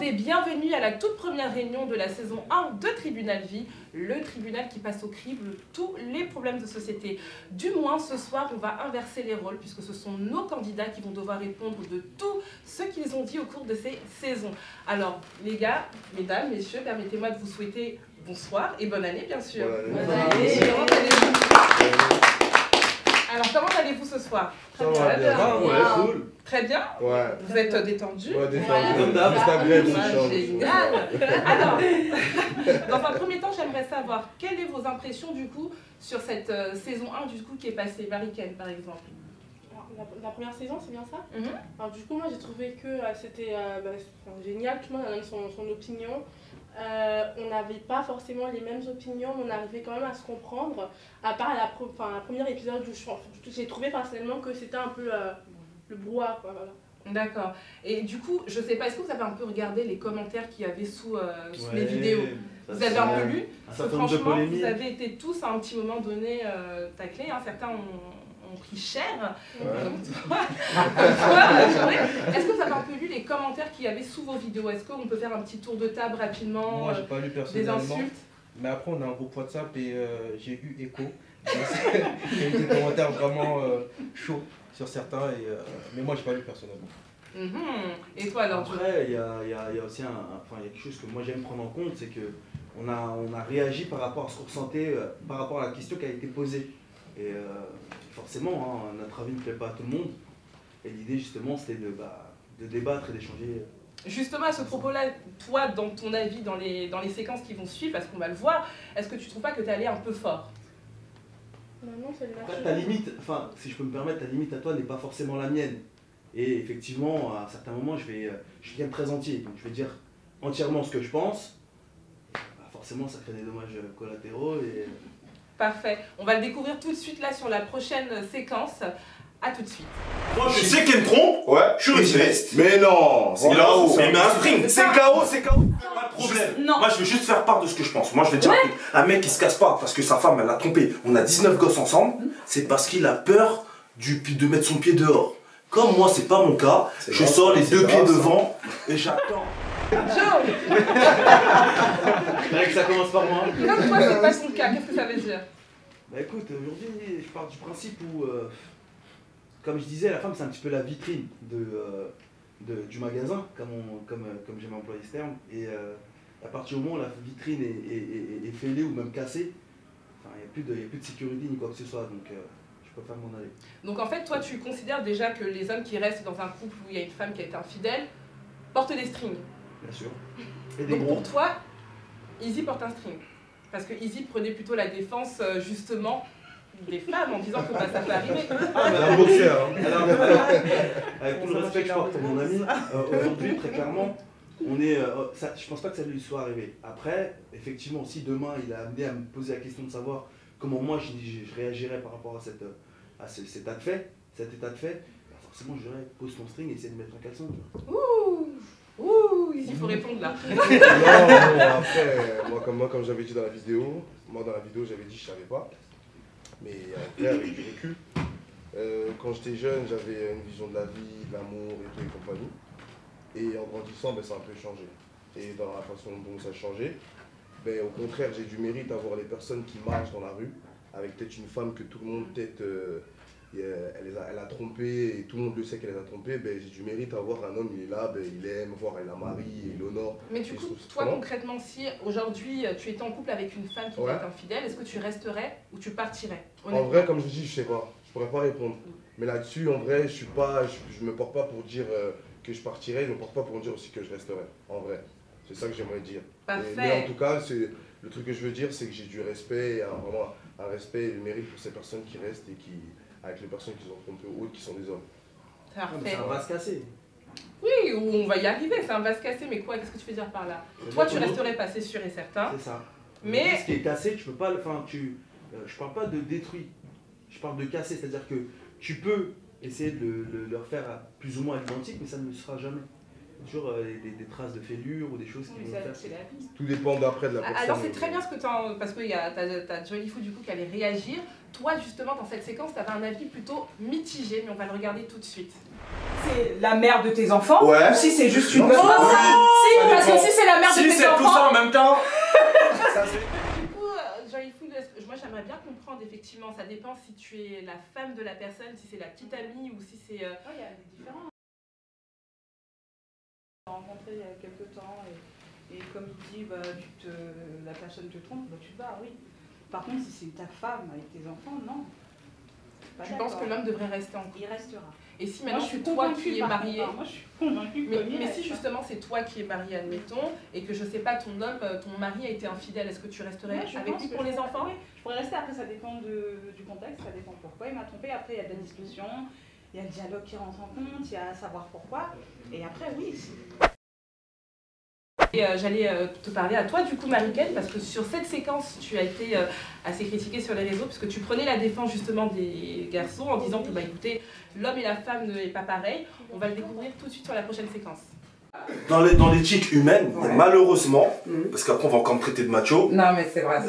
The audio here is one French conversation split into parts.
et bienvenue à la toute première réunion de la saison 1 de Tribunal Vie, le tribunal qui passe au crible tous les problèmes de société. Du moins, ce soir, on va inverser les rôles puisque ce sont nos candidats qui vont devoir répondre de tout ce qu'ils ont dit au cours de ces saisons. Alors, les gars, mesdames, messieurs, permettez-moi de vous souhaiter bonsoir et bonne année, bien sûr. Bonne année. Comment allez-vous ? Alors, comment allez-vous ce soir ? Très bien. Cool. Très bien. Ouais. Vous êtes détendus. Ouais, détendu. Génial. Alors, dans un premier temps, j'aimerais savoir quelles sont vos impressions du coup sur cette saison 1 du coup qui est passée. Marie-Ken, par exemple. La première saison, c'est bien ça? Alors du coup, moi j'ai trouvé que c'était génial, tout le monde a donné son opinion. On n'avait pas forcément les mêmes opinions, mais on arrivait quand même à se comprendre. À part la première épisode où j'ai trouvé personnellement que c'était un peu le brouhaha, quoi, voilà. D'accord. Et du coup, je sais pas, est-ce que vous avez un peu regardé les commentaires qu'il y avait sous les vidéos? Vous avez un peu lu? Parce que franchement, vous avez été tous à un petit moment donné taclés, hein. Certains ont pris cher. Ouais. Est-ce que vous avez un peu lu les commentaires qu'il y avait sous vos vidéos? Est-ce qu'on peut faire un petit tour de table rapidement? Moi, j'ai pas lu personnellement. Des insultes? Mais après, on a un groupe WhatsApp et j'ai eu écho. Il y a eu des commentaires vraiment chauds sur certains, mais moi, j'ai pas lu personnellement. Et toi, alors? Après, il y a aussi il y a quelque chose que moi j'aime prendre en compte, c'est qu'on a réagi par rapport à ce qu'on ressentait, par rapport à la question qui a été posée. Et forcément, hein, notre avis ne plaît pas à tout le monde. Et l'idée, justement, c'était de débattre et d'échanger. Justement, à ce propos-là, toi, dans ton avis, dans les séquences qui vont suivre, parce qu'on va le voir, est-ce que tu trouves pas que tu es allé un peu fort? Non, c'est le match. Ta limite, si je peux me permettre, ta limite à toi n'est pas forcément la mienne. Et effectivement, à certains moments, je suis quelqu'un de très entier. Donc je vais dire entièrement ce que je pense. Forcément, ça crée des dommages collatéraux. Parfait. On va le découvrir tout de suite là sur la prochaine séquence. A tout de suite. Moi je sais qu'elle me trompe, ouais, je suis reste. Mais non, c'est KO. Il met un string. C'est KO, c'est KO. Pas de problème. Non. Moi je vais juste faire part de ce que je pense. Moi je vais dire un mec qui se casse pas parce que sa femme elle l'a trompé. On a 19 gosses ensemble, c'est parce qu'il a peur de mettre son pied dehors. Comme moi c'est pas mon cas, je sors les deux pieds devant et j'attends. Joe. Que ça commence par moi. Comme toi c'est pas son cas, qu'est-ce que ça veut dire? Bah écoute, aujourd'hui je pars du principe où, comme je disais, la femme c'est un petit peu la vitrine du magasin, comme j'aime employer ce terme. Et à partir du moment où la vitrine est fêlée ou même cassée, il n'y a plus de sécurité ni quoi que ce soit. Donc je préfère m'en aller. Donc en fait, toi tu considères déjà que les hommes qui restent dans un couple où il y a une femme qui a été infidèle portent des strings? Bien sûr. Et des Donc gros. pour toi, Izzy porte un string. Parce que Izzy prenait plutôt la défense justement des femmes en disant que ça peut arriver. Un boxeur. Alors, avec tout le respect que je porte pour mon ami, aujourd'hui très clairement, je pense pas que ça lui soit arrivé. Après, effectivement, si demain il a amené à me poser la question de savoir comment moi je réagirais par rapport à cet état de fait, forcément je dirais pose ton string et essaie de mettre un caleçon. Ouh, il faut répondre là. Non, après, moi comme j'avais dit dans la vidéo, j'avais dit je savais pas. Mais après, avec du recul, quand j'étais jeune, j'avais une vision de la vie, de l'amour et tout et compagnie. Et en grandissant, ça a un peu changé. Et dans la façon dont ça a changé, au contraire, j'ai du mérite à voir les personnes qui marchent dans la rue, avec peut-être une femme que tout le monde peut-être elle a trompé et tout le monde le sait qu'elle les a trompés, ben, j'ai du mérite à voir un homme, il est là, ben, il aime, voir elle la marie, il honore. Mais du coup, toi concrètement, si aujourd'hui tu étais en couple avec une femme qui était infidèle, est-ce que tu resterais ou tu partirais? En vrai, comme je dis, je sais pas, je pourrais pas répondre. Mais là-dessus, en vrai, je me porte pas pour dire que je partirais, je me porte pas pour dire aussi que je resterais, en vrai. C'est ça que j'aimerais dire. Mais en tout cas, le truc que je veux dire, c'est que j'ai du respect, vraiment un respect et le mérite pour ces personnes qui restent et avec les personnes qui ont trompé ou autres qui sont des hommes. C'est un vase cassé. Oui, on va y arriver, c'est un vase cassé, mais quoi, qu'est-ce que tu veux dire par là? Toi, tu resterais pas, c'est sûr et certain. C'est ça. Mais ce qui est cassé, tu peux pas le. Enfin, je parle pas de détruire, je parle de casser, c'est-à-dire que tu peux essayer de le refaire plus ou moins identique, mais ça ne le sera jamais. Toujours des traces de fêlure ou des choses qui vont faire. Tout dépend d'après de la personne. Alors c'est très bien ce que tu as, parce que t'as Jolie Fou du coup qui allait réagir. Toi justement dans cette séquence, tu avais un avis plutôt mitigé, mais on va le regarder tout de suite. C'est la mère de tes enfants ou si c'est juste une meuf? Si, parce que si c'est la mère de tes enfants... Si c'est tout ça en même temps. Du coup, Jolie Fou, moi j'aimerais bien comprendre effectivement, ça dépend si tu es la femme de la personne, si c'est la petite amie ou si c'est... Il y a des différences. Rencontré il y a quelques temps et comme il dit la personne te trompe, tu te barres, oui. Par contre si c'est ta femme avec tes enfants, non. Tu penses que l'homme devrait rester en couple? Il restera. Et si maintenant c'est toi qui es marié, moi je suis convaincue mais si justement c'est toi qui es marié, admettons, et que je sais pas, ton mari a été infidèle, est-ce que tu resterais avec lui pour les enfants? Oui, je pourrais rester, après ça dépend du contexte, ça dépend pourquoi il m'a trompé, après il y a de la discussion, il y a le dialogue qui rentre en compte, il y a à savoir pourquoi, et après oui. Et j'allais te parler à toi du coup Marie-Ken, parce que sur cette séquence tu as été assez critiquée sur les réseaux puisque tu prenais la défense justement des garçons en disant que bah écoutez, l'homme et la femme n'est pas pareil. On va le découvrir tout de suite sur la prochaine séquence. Dans l'éthique humaine, malheureusement, parce qu'après on va encore me traiter de macho. Non mais c'est vrai.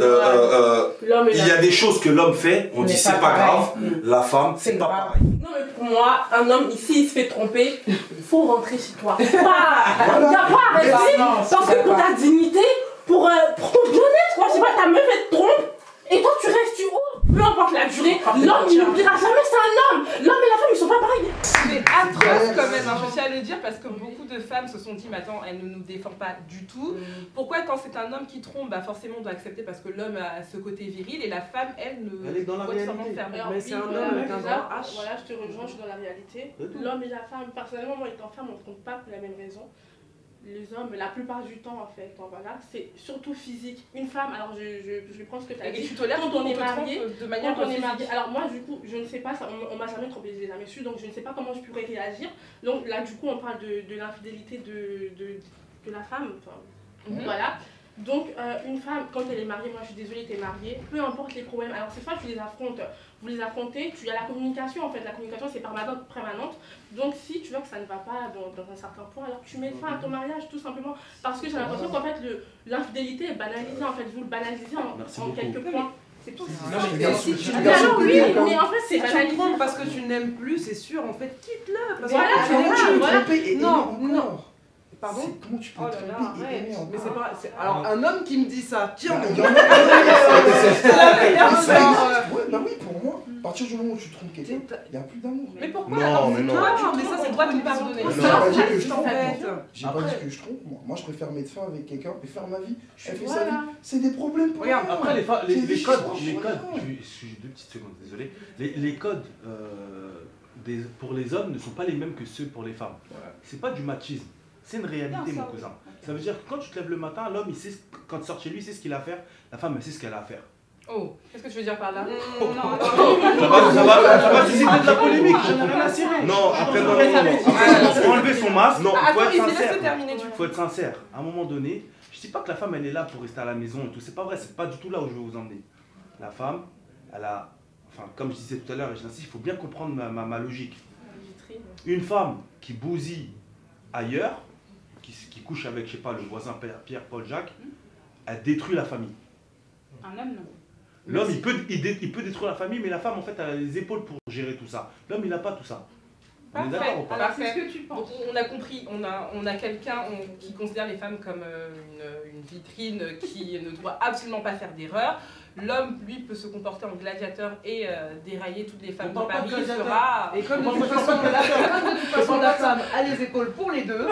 Il y a des choses que l'homme fait, on dit c'est pas grave, la femme c'est pas pareil. Non mais pour moi, un homme ici il se fait tromper, il faut rentrer chez toi. Il n'y a pas à rester, parce que pour ta dignité, pour ton bien-être, moi je sais pas, ta meuf elle te trompe, et toi tu restes haut, peu importe la durée, l'homme il n'oubliera jamais, c'est un homme. L'homme et la femme ils sont pas pareils. C'est atroce quand même, je tiens à le dire, parce que beaucoup de femmes se sont dit mais attends, elle ne nous défend pas du tout. Pourquoi quand c'est un homme qui trompe, bah forcément on doit accepter parce que l'homme a ce côté viril et la femme elle ne Elle est dans la réalité. Mais c'est un homme avec un grand H. Voilà, je te rejoins, je suis dans la réalité. L'homme et la femme, personnellement moi étant femme on ne trompe pas pour la même raison. Les hommes, la plupart du temps en fait, voilà, c'est surtout physique. Une femme, alors je prends ce que tu as dit. Et tu tolères quand on est marié, de manière quand on est marié. Alors moi du coup, je ne sais pas, on m'a jamais trompé, je les ai jamais su, donc je ne sais pas comment je pourrais réagir. Donc là du coup on parle de l'infidélité de la femme, enfin, voilà. Donc une femme, quand elle est mariée, moi je suis désolée, tu es mariée, peu importe les problèmes, alors c'est soit tu les affrontes, vous les affrontez, tu as la communication en fait, la communication c'est permanente, donc si tu vois que ça ne va pas dans un certain point, alors tu mets fin à ton mariage tout simplement, parce que j'ai l'impression qu'en fait l'infidélité est banalisée, en fait, vous le banalisez en quelques points. C'est tout. Oui, mais en fait c'est banalisé. Parce que tu n'aimes plus, c'est sûr, en fait, quitte-le. Voilà, non. Pardon? Comment tu peux tromper et aimer encore? Mais c'est pas... Alors, un homme qui me dit ça, tiens, Bah oui, pour moi, à partir du moment où tu trompes quelqu'un, il n'y a plus d'amour. Mais pourquoi? Non, mais non. Mais ça c'est toi qui me pardonner. J'ai pas dit que je trompe, j'ai pas dit que je trompe, moi je préfère mettre fin avec quelqu'un et faire ma vie. Elle fait sa vie, c'est des problèmes pour regarde, après les codes, j'ai 2 petites secondes, désolé. Les codes pour les hommes ne sont pas les mêmes que ceux pour les femmes. C'est pas du machisme. C'est une réalité, mon cousin. Ça veut dire que quand tu te lèves le matin, l'homme, il sait, quand il sort chez lui, il sait ce qu'il a à faire. La femme, elle sait ce qu'elle a à faire. Oh, qu'est-ce que tu veux dire par là? Ça va susciter de la polémique, je n'ai rien à cirer. Non, après, non. Il faut enlever son masque, il faut être sincère. À un moment donné, je ne dis pas que la femme, elle est là pour rester à la maison et tout. C'est pas vrai, c'est pas du tout là où je veux vous emmener. La femme, elle a, enfin, comme je disais tout à l'heure, et j'insiste, il faut bien comprendre ma logique. Une femme qui bousille ailleurs, qui couche avec, je sais pas, le voisin Pierre, Paul, Jacques, elle détruit la famille. Un homme, non. L'homme, il peut détruire la famille, mais la femme, en fait, elle a les épaules pour gérer tout ça. L'homme, il n'a pas tout ça. Parfait. Ce que tu penses. On a compris, on a quelqu'un qui considère les femmes comme une vitrine qui ne doit absolument pas faire d'erreur. L'homme, lui, peut se comporter en gladiateur et dérailler toutes les femmes de Paris. Et comme de toute façon la femme a les épaules pour les deux.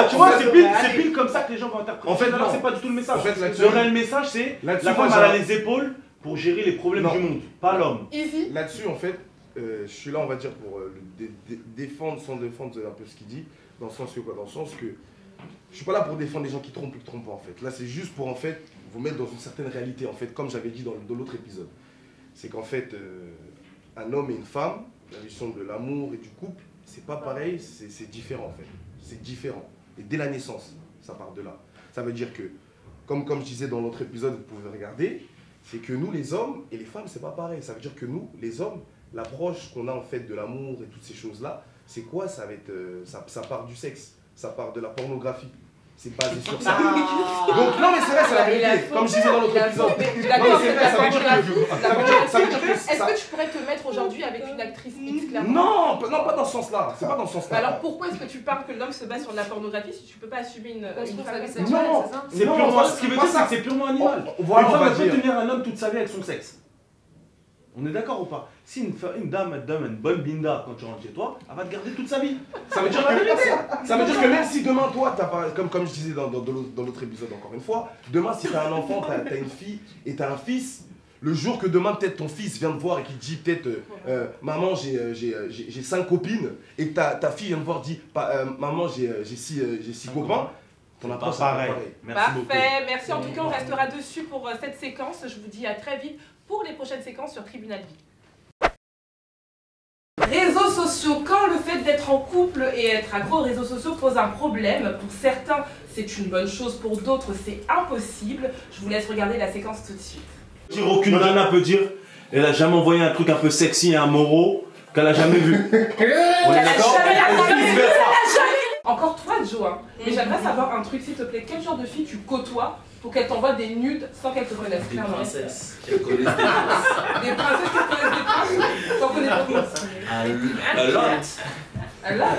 Tu vois, c'est pile comme ça que les gens vont interpréter. En fait, alors c'est pas du tout le message. En fait, le réel message, c'est la femme elle a les épaules pour gérer les problèmes du monde, pas l'homme. Là-dessus, en fait, je suis là, on va dire, pour défendre sans défendre un peu ce qu'il dit, dans le sens que quoi, dans le sens que je suis pas là pour défendre les gens qui trompent ou qui trompent pas, en fait. Là, c'est juste pour, en fait, vous mettre dans une certaine réalité, en fait, comme j'avais dit dans l'autre épisode. C'est qu'en fait, un homme et une femme, la vision de l'amour et du couple, c'est pas pareil, c'est différent, en fait. C'est différent. Et dès la naissance, ça part de là. Ça veut dire que, comme je disais dans l'autre épisode, vous pouvez regarder, c'est que nous, les hommes et les femmes, c'est pas pareil. Ça veut dire que nous, les hommes, l'approche qu'on a en fait de l'amour et toutes ces choses-là, c'est quoi? Ça va être, ça part du sexe, ça part de la pornographie. C'est basé sur ça. Donc non mais c'est vrai, c'est la vérité. Comme je disais dans l'autre épisode. Est-ce que tu pourrais te mettre aujourd'hui avec une actrice X clairement? Non, pas dans ce sens-là. C'est pas dans ce sens-là. Alors pourquoi est-ce que tu parles que l'homme se base sur de la pornographie si tu peux pas assumer une femme sexuelle? Non, c'est purement ce qui veut dire, c'est que c'est purement animal. Une femme peut tenir un homme toute sa vie avec son sexe. On est d'accord ou pas? Si une dame te donne une bonne binda quand tu rentres chez toi, elle va te garder toute sa vie. Ça veut dire que même si demain, toi, t'as pas, comme je disais dans l'autre épisode encore une fois, demain si t'as un enfant, t'as une fille et t'as un fils, le jour que demain peut-être ton fils vient te voir et qu'il te dit peut-être maman j'ai 5 copines et que ta fille vient te voir et dit maman j'ai 6 copains, ton approche c'est pareil. Parfait, merci en tout cas, on restera dessus pour cette séquence. Je vous dis à très vite pour les prochaines séquences sur Tribunal Vie. Réseaux sociaux, quand le fait d'être en couple et être accro aux réseaux sociaux pose un problème, pour certains c'est une bonne chose, pour d'autres c'est impossible. Je vous laisse regarder la séquence tout de suite. Aucune nana peut dire, elle a jamais envoyé un truc un peu sexy et un moro qu'elle a jamais vu. On est d'accord? Encore toi Joe, hein. Mais j'aimerais savoir un truc s'il te plaît, quel genre de fille tu côtoies pour qu'elle t'envoie des nudes sans qu'elle te connaisse? Des princesses qui connaissent des princes. Des princesses qui connaissent des princes? T'en connais pas beaucoup? A lot.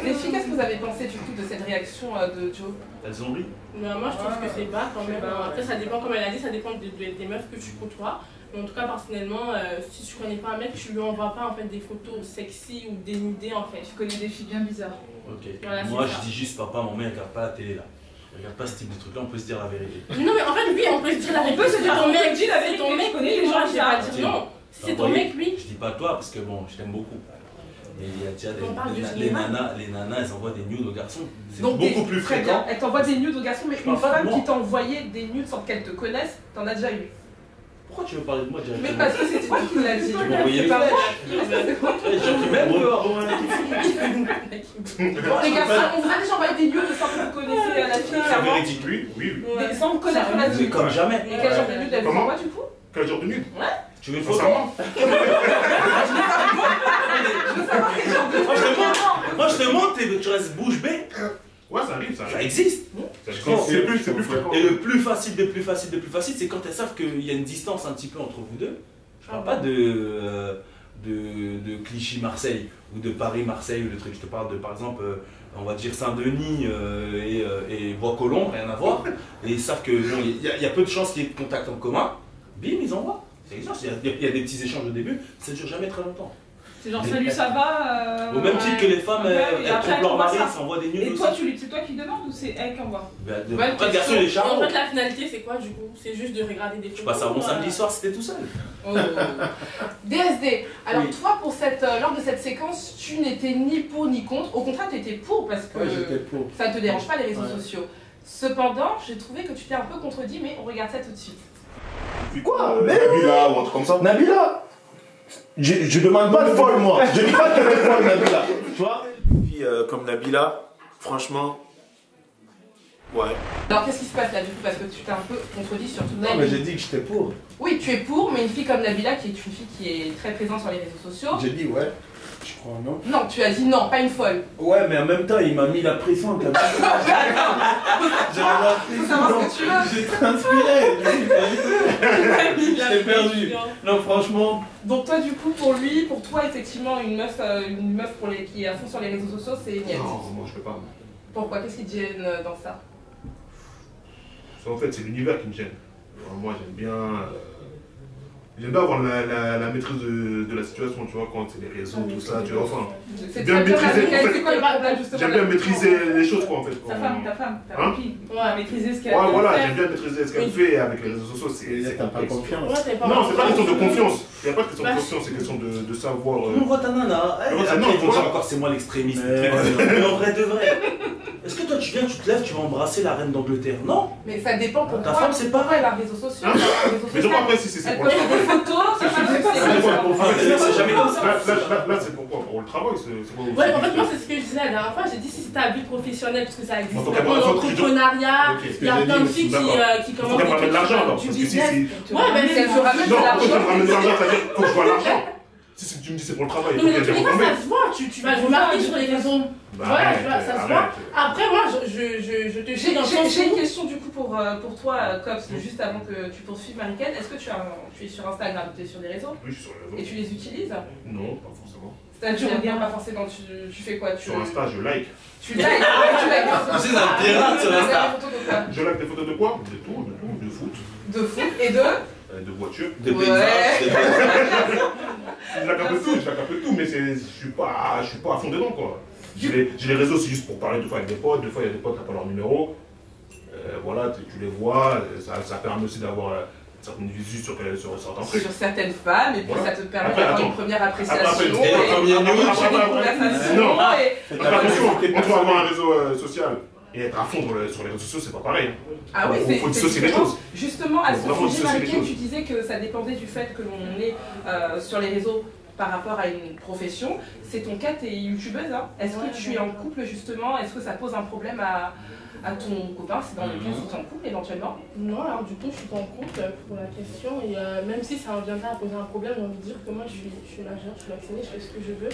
Les filles, qu'est-ce que vous avez pensé du coup de cette réaction de Joe? Elles ont ri. Moi je trouve que c'est bas quand même. Après ça dépend, comme elle a dit, ça dépend des meufs que tu côtoies. Mais en tout cas personnellement, si tu connais pas un mec, tu lui envoies pas en fait des photos sexy ou dénudées en fait. Tu connais des filles bien bizarres. Ok. Voilà, moi je dis juste papa, maman, regarde pas la télé là. Regarde pas ce type de truc là, on peut se dire la vérité. Non mais en fait oui, on peut se dire la vérité. C'est ton mec, dis la vérité. Ton mec, connais les gens, je vais pas dire non. C'est ton mec lui. Je dis pas toi parce que bon, je t'aime beaucoup. Et il y a déjà les nanas, elles envoient des nudes aux garçons. C'est beaucoup plus fréquent. Elles t'envoient des nudes aux garçons, mais une femme qui t'a envoyé des nudes sans qu'elle te connaisse, t'en as déjà eu. Pourquoi tu veux parler de moi directement? Mais parce que c'est toi qui me l'as dit. Tu m'as envoyé les Les garçons, on vous a déjà envoyé des nudes sans que vous connaissiez la fille. C'est véridique, oui. Sans connaître la fille. Comme jamais. Et quel genre de nudes elle vous envoie du coup? Quel genre de nudes? Ouais. Tu veux une photo? Moi je te montre et tu restes bouche bée. Ouais, ça arrive, ça arrive. Ça existe. C'est plus fréquent. Et le plus facile, c'est quand elles savent qu'il y a une distance un petit peu entre vous deux. Je parle pas de Clichy-Marseille ou de Paris-Marseille ou de trucs. Je te parle de, par exemple, on va dire Saint-Denis et Bois-Colombes, rien à voir. Et ils savent que bon, y a peu de chances qu'il y ait de contact en commun. Bim, ils envoient. Ça existe. Il y a des petits échanges au début. Ça ne dure jamais très longtemps. C'est genre salut, ça va Au même titre que les femmes, elles trompent leur mari, elles s'envoient des nudes. Et toi, c'est toi qui demandes ou c'est elle qui envoie? Après, le garçon, il est charmant. En fait, la finalité, c'est quoi du coup? C'est juste de regarder des photos. Je passe un bon samedi soir, c'était tout seul. DSD, alors toi, lors de cette séquence, tu n'étais ni pour ni contre. Au contraire, tu étais pour parce que ça ne te dérange pas les réseaux sociaux. Cependant, j'ai trouvé que tu t'es un peu contredit, mais on regarde ça tout de suite. Quoi? Nabila ou un truc comme ça? Nabila? Je demande pas de folle, moi. Je dis pas que tu es folle, Nabila. Tu vois? Une fille comme Nabila, franchement, ouais. Alors qu'est-ce qui se passe là du coup? Parce que tu t'es un peu contredit sur tout ça. Non, mais j'ai dit que j'étais pour. Oui, tu es pour, mais une fille comme Nabila, qui est une fille qui est très présente sur les réseaux sociaux. J'ai dit ouais. Je crois non. Non, tu as dit non, pas une folle. Ouais, mais en même temps, il m'a mis la pression. J'ai la pression. tu veux. J'ai transpiré. Je t'ai perdu. Non, franchement. Donc toi, du coup, pour lui, pour toi, effectivement, une meuf qui est à fond sur les réseaux sociaux, c'est niet. Non, moi je peux pas. Pourquoi? Qu'est-ce qui te gêne dans ça? En fait, c'est l'univers qui me gêne. Alors, moi, j'aime bien avoir la maîtrise de la situation, tu vois, quand c'est les réseaux, tout ça, tu vois, enfin. C'est bien maîtriser, j'aime bien maîtriser les choses, quoi, en fait. Ta femme, ta copine. Ouais, maîtriser ce qu'elle fait. Ouais, voilà, j'aime bien maîtriser ce qu'elle fait avec les réseaux sociaux, c'est t'as pas confiance. Non, c'est pas question de confiance. Il n'y a pas de question de confiance, c'est question de savoir. On voit ta nana. Après, ils vont dire encore c'est moi l'extrémiste. Mais en vrai de vrai. Est-ce que toi tu viens, tu te lèves, tu vas embrasser la reine d'Angleterre? Non. Mais ça dépend pour ta toi. femme, c'est pareil. Les réseaux sociaux. Mais donc après, si c'est pour des photos, c'est jamais comme ça. Là, c'est pourquoi? Pour le travail, c'est quoi? Ouais, en fait, moi, c'est ce que je disais la dernière fois. J'ai dit si c'était à but professionnel, parce que ça existe. Faut qu'elle prenne L'entrepreneuriat, il y a plein de filles qui commencent à ramener de l'argent, alors. du Parce que si business. c'est. Ouais, mais si elle veut ramener de Non, l'argent. quand je ramène de l'argent, ça veut dire faut que je vois l'argent. Si tu me dis c'est pour le travail, il Non, faut mais qu'il y dans ait tous des les cas, retombées. ça se voit. Tu vas remarquer sur les réseaux. Voilà, tu vois, ça se voit. Après, moi, je te dis dans le sens. J'ai une question du coup pour toi, Cops, juste avant que tu poursuives Marie-Ken. Est-ce que tu es sur Instagram, tu es sur des réseaux? Oui, je suis sur les réseaux. Et tu les utilises? Non, pas forcément. Tu regardes pas forcément, tu fais quoi? Sur Insta, je like. Tu likes? Tu likes des photos? C'est un pirate sur Insta. Je like des photos de quoi? De tout, de foot. De foot et de voiture. De paysages. Je like un peu tout, mais je suis pas à fond dedans, quoi. J'ai les réseaux, c'est juste pour parler des fois avec des potes. Des fois, il y a des potes qui n'ont pas leur numéro. Voilà, tu les vois. Ça permet aussi d'avoir certaines visus sur certains trucs. Sur certaines femmes, et puis ça te permet d'avoir une première appréciation. Non, attention, entre avoir un réseau social et être à fond sur les réseaux sociaux, c'est pas pareil. Ah oui, il faut dissocier les choses. Justement, à ce sujet, Marie-Ken, tu disais que ça dépendait du fait que l'on est sur les réseaux par rapport à une profession. C'est ton cas, tu es youtubeuse, hein. Est-ce que tu es en couple justement? Est-ce que ça pose un problème à ton copain, c'est dans le cas où tu es en couple éventuellement? Non, alors du coup je suis pas en couple pour la question et même si ça reviendra à poser un problème, j'ai envie de dire que moi je suis majeure, je suis vaccinée, je fais ce que je veux.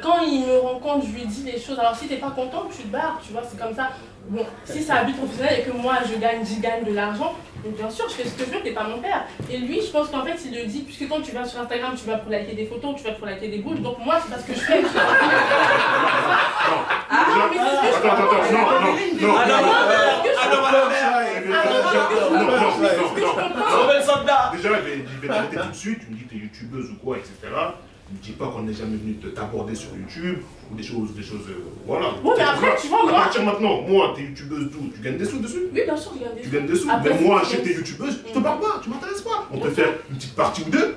Quand il me rencontre, je lui dis les choses. Alors si t'es pas content, tu te barres, tu vois, c'est comme ça. Bon, si c'est à but professionnel et que moi j'y gagne de l'argent, donc bien sûr je fais ce que je veux, t'es pas mon père. Et lui, je pense qu'en fait il le dit, puisque quand tu vas sur Instagram, tu vas pour liker des photos, tu vas pour liker des boules, donc moi c'est pas ce que je fais. Non, mais c'est ce que je Déjà, je vais t'arrêter tout de suite, tu me dis que t'es youtubeuse ou quoi, etc. Ne me dis pas qu'on n'est jamais venu t'aborder sur YouTube ou des choses, voilà. Oui, mais après, tu vois, moi. À partir maintenant, moi, t'es youtubeuse, d'où? Tu gagnes des sous dessus? Oui, bien sûr, je gagne des sous. Tu gagnes des sous, mais moi, je sais que t'es youtubeuse, je te parle pas, tu m'intéresses pas. On peut faire une petite partie ou deux.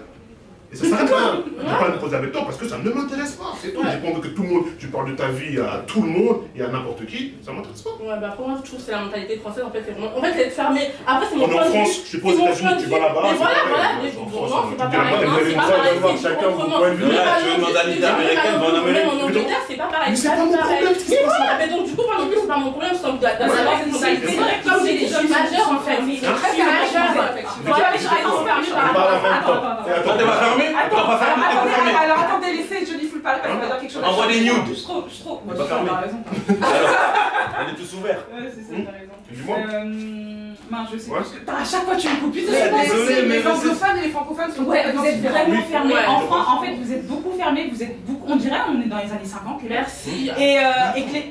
Et ça s'arrête là. Je ne vais pas me poser avec toi parce que ça ne m'intéresse pas. C'est tout. J'ai pas envie que tout le monde, tu parles de ta vie à tout le monde et à n'importe qui. Ça ne m'intéresse pas. Ouais, bah pour moi, je trouve que c'est la mentalité française. En fait, c'est vraiment. En fait, c'est être fermé. Après, c'est mon point de vue. En France, je suis pas aux États-Unis, tu vas là-bas. Mais voilà, c'est pas pareil. C'est pas pareil. C'est pas pareil. Tu veux une mentalité américaine, va en Amérique. En Angleterre, c'est pas pareil. C'est pas mon problème. Mais donc, du coup, moi non plus, c'est pas mon problème. C'est d'avoir cette mentalité. Comme j'ai dit, je suis majeure en fait. Je suis majeure. Voilà, je suis fermée par rapport à ça. Attends, t'es pas fermé? Attends, pas fermé. Alors attendez, laissez Jolie Full parler parce qu'elle va dire quelque chose. Envoie des nudes. Je trouve. Moi, pas fermé. T'as raison. Elle est tous ouverts. Ouais, c'est ça, t'as raison. Dis-moi. Je sais plus. À chaque fois tu me coupes. Les anglophones et les francophones sont vous êtes vraiment fermés. Ouais. En fait, vous êtes beaucoup fermés. On dirait on est dans les années 50. Merci.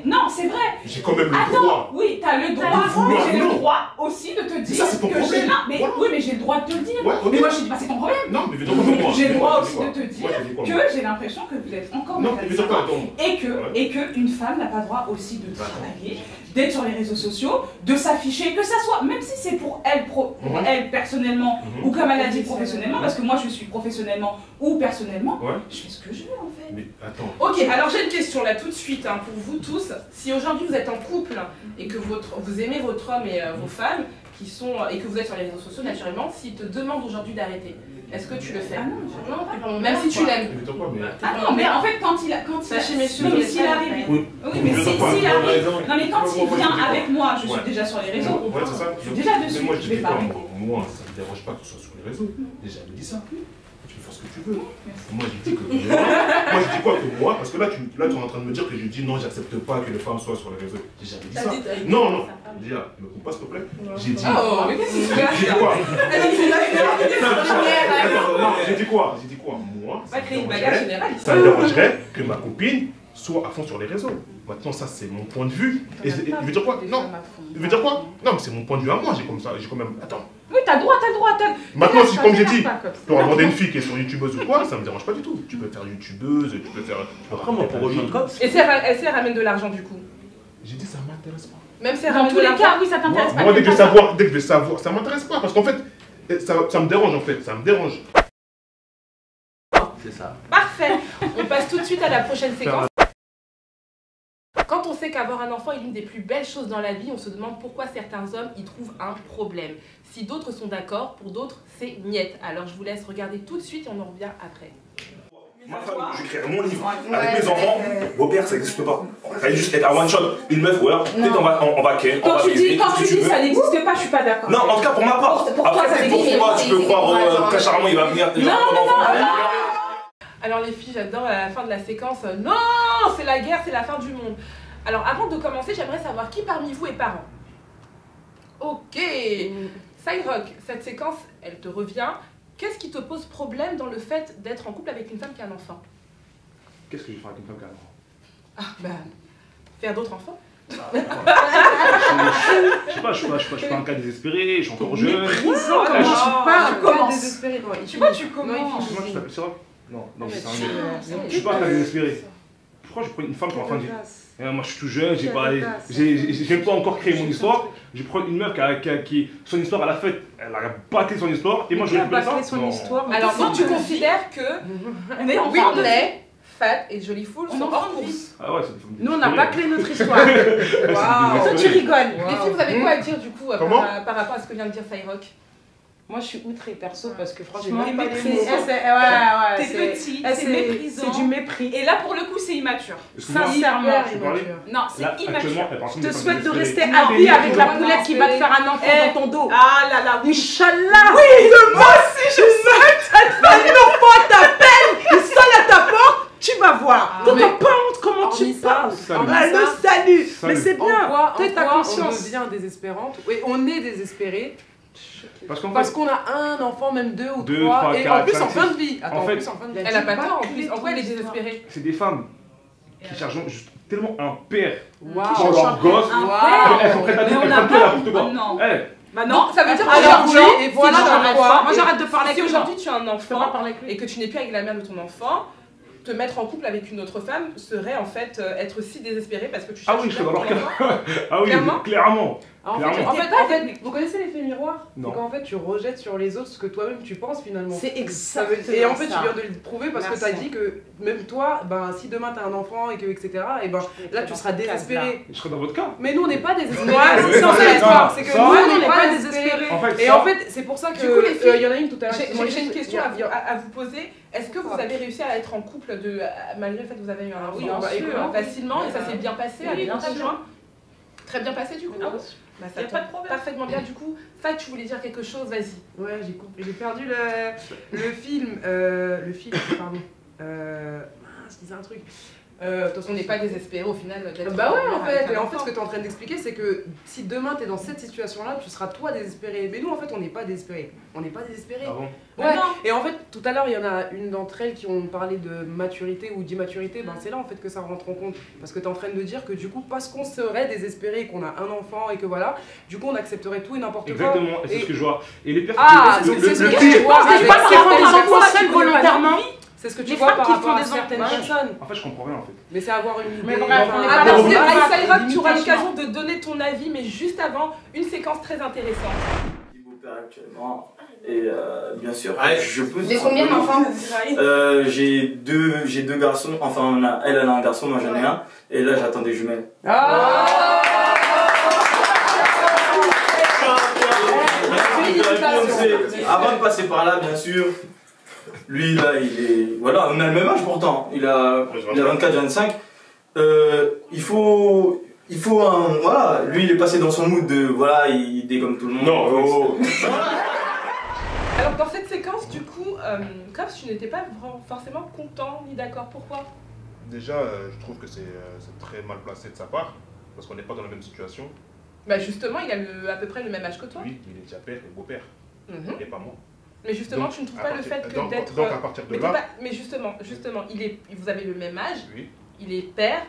Non, c'est vrai. J'ai quand même le droit. Oui, t'as le droit. J'ai le droit aussi de te dire ça, c'est ton que problème. Oui, mais j'ai le droit de te le dire. Ouais, ok. Mais moi, je dis pas c'est ton problème. Non, mais moi. J'ai le droit aussi de te dire Moi, j'ai dit quoi, que moi j'ai l'impression que vous êtes encore Non, dans mais les c'est pas années 50 et que une femme n'a pas le droit aussi de travailler, d'être sur les réseaux sociaux, de s'afficher, que ça soit, même si c'est pour elle, elle personnellement ou comme elle a dit professionnellement, parce que moi je suis professionnellement ou personnellement, je fais ce que je veux en fait. Mais attends. Ok, alors j'ai une question là tout de suite pour vous tous. Si aujourd'hui vous êtes en couple et que vous aimez votre homme et vos femmes, et que vous êtes sur les réseaux sociaux naturellement, s'ils te demandent aujourd'hui d'arrêter, est-ce que tu le fais? Même si tu l'aimes. Non, mais en fait, quand il arrive. Oui, mais s'il arrive. Non, mais quand il vient avec moi, je suis déjà sur les réseaux. Ouais, c'est ça. Je suis déjà dessus. Mais moi, je vais dis pas quoi? arrêter. Moi, ça ne me dérange pas que tu sois sur les réseaux. Déjà, elle me dit ça. tu peux faire ce que tu veux. Moi, j'ai dit que moi, je dis quoi que moi, parce que là, tu es en train de me dire que je dis non, j'accepte pas que les femmes soient sur les réseaux. J'ai jamais dit ça. Non, non. Dis, me coupe pas, s'il te plaît. J'ai dit. Oh, mais qu'est-ce que tu J'ai dit quoi? Non, j'ai dit quoi? J'ai dit quoi? Moi, ça me dérangerait que ma copine soit à fond sur les réseaux. Maintenant, ça, c'est mon point de vue. Et il veut dire quoi? Non. Il veut dire quoi? Non, mais c'est mon point de vue à moi. J'ai comme ça. J'ai quand même. Attends. Oui, t'as le droit. Maintenant, si, comme j'ai dit, tu auras demandé une fille qui est sur youtubeuse ou quoi, ça me dérange pas du tout. Tu peux faire youtubeuse, tu peux faire. Après, moi, pour rejoindre Cops. Et si elle ramène de l'argent du coup? J'ai dit, ça m'intéresse pas. Même si elle Dans ramène tous de les l'argent. cas, oui, ça t'intéresse pas. Moi, dès que je vais savoir, ça m'intéresse pas. Parce qu'en fait, ça me dérange en fait. Ça me dérange. C'est ça. Parfait. On passe tout de suite à la prochaine séquence. Quand on sait qu'avoir un enfant est l'une des plus belles choses dans la vie, on se demande pourquoi certains hommes y trouvent un problème. Si d'autres sont d'accord, pour d'autres, c'est niette. Alors je vous laisse regarder tout de suite et on en revient après. Ma famille, j'écrirai mon livre avec mes enfants. Vos pères, ça n'existe pas. Ça va juste être à one shot. Une meuf, ouais, peut-être on va ken, on Quand va tu dis baiser, ça n'existe pas, je suis pas d'accord. Non, en tout cas pour ma part. Après, pour toi, tu peux croire très charmant, il va venir. Non. Alors les filles, j'adore à la fin de la séquence, non, c'est la guerre, c'est la fin du monde. Alors avant de commencer, j'aimerais savoir qui parmi vous est parent. Ok, Cyrock, cette séquence, elle te revient. Qu'est-ce qui te pose problème dans le fait d'être en couple avec une femme qui a un enfant? Qu'est-ce que je vais faire avec une femme qui a un enfant? Ah ben, faire d'autres enfants. Je sais pas, je suis pas un cas désespéré, je suis encore jeune. Méprisant, comment tu parles? Comment Désespéré. Tu vois, tu commences. Comment tu t'appelles Cyrock? Non, c'est un je suis pas un cas désespéré. Pourquoi je prends une femme pour la fin de vie? Moi je suis tout jeune, j'ai même pas encore créé mon histoire. Je prends une meuf qui son histoire, elle a fait, elle a bâclé son histoire et moi je vais bâcler son histoire. Alors donc tu considères que Whitney, Fat et Jolie Fool sont hors course. Ah ouais, nous on n'a pas clé notre histoire. Toi tu rigoles. Les filles, vous avez quoi à dire du coup par rapport à ce que vient de dire Cyrock? Moi je suis outrée perso parce que franchement, t'es petit, c'est méprisant. C'est du mépris. Et là pour le coup c'est immature. Sincèrement. Non, c'est immature. Je te souhaite de rester à vie avec la poulette qui va te faire un enfant dans ton dos. Ah là là, oui. Inch'Allah. Oui, moi aussi je souhaite être un enfant à ta peine. Il sonne à ta porte. Tu vas voir. T'as pas honte comment tu parles. Le salut. Mais c'est bien. Peut-être ta conscience. On devient désespérante. Oui, on est désespéré. Parce qu'on a un enfant, même deux ou 2, trois, 3, et 4, en plus 5, en fin de vie. Attends, en fait, elle a pas tort en plus. En quoi elle est désespérée? C'est des femmes qui cherchent juste tellement un père pour leur gosse. Elles sont prêtes à dire, elles font tout n'importe quoi. Bah non, ça veut dire qu'aujourd'hui, et voilà pourquoi. Moi j'arrête de parler. Si aujourd'hui tu as un enfant et que tu n'es plus avec la mère de ton enfant, te mettre en couple avec une autre femme serait en fait être si désespéré parce que tu cherches. Ah oui, je suis dans leur cas. Ah oui, clairement. En fait, vous connaissez l'effet miroir? C'est qu'en fait tu rejettes sur les autres ce que toi-même tu penses finalement. C'est exactement. Et en fait tu viens de le prouver parce que tu as dit que même toi, ben, si demain tu as un enfant et que etc. et ben là tu seras désespéré. Je serai dans votre cas. Mais nous on n'est pas désespérés. C'est ça l'histoire, c'est que nous on n'est pas désespérés. Et en fait c'est pour ça que du coup les filles, il y en a une tout à l'heure. J'ai une question à vous poser. Est-ce que vous avez réussi à être en couple malgré le fait que vous avez eu un enfant facilement et ça s'est bien passé? Très bien passé du coup. Bah, ça tombe parfaitement bien du coup. Fat, tu voulais dire quelque chose, vas-y. Ouais, j'ai perdu le film. Pardon. Je disais un truc. De toute façon, on n'est pas désespéré au final. Bah ouais, en fait. Et en fait, ce que tu es en train d'expliquer, c'est que si demain tu es dans cette situation-là, tu seras toi désespéré. Mais nous, en fait, on n'est pas désespéré. On n'est pas désespéré. Ah bon? Ouais. Et en fait, tout à l'heure, il y en a une d'entre elles qui ont parlé de maturité ou d'immaturité. Ben, c'est là en fait que ça rentre en compte. Parce que tu es en train de dire que du coup, parce qu'on serait désespéré, qu'on a un enfant et que voilà, du coup, on accepterait tout et n'importe quoi. Exactement, et c'est ce que je vois. Et les personnes. C'est ce que tu vois. Des femmes qui font des enfants seules volontairement. C'est ce que tu vois par rapport à certaines personnes. En fait, je comprends rien en fait. Mais c'est avoir une idée. Mais bref, alors, Cyrock, tu auras l'occasion de donner ton avis, mais juste avant, une séquence très intéressante. Actuellement, et bien sûr, je peux. J'ai combien d'enfants? J'ai deux garçons, enfin elle a un garçon, moi j'en ai un, et là j'attends des jumelles. Avant de passer par là, bien sûr, lui là il est. Voilà, on a le même âge pourtant, il a 24-25. Il faut un. Voilà, lui il est passé dans son mood de. Voilà, il dégomme tout le monde. Non, Alors dans cette séquence, du coup, comme tu n'étais pas forcément content ni d'accord, pourquoi? Déjà, je trouve que c'est très mal placé de sa part, parce qu'on n'est pas dans la même situation. Bah justement, il a à peu près le même âge que toi. Oui, il est déjà père et beau-père, et pas moi. Mais justement, donc, tu ne trouves pas le fait que d'être... Donc à partir de là... Mais justement, vous avez le même âge, oui. Il est père.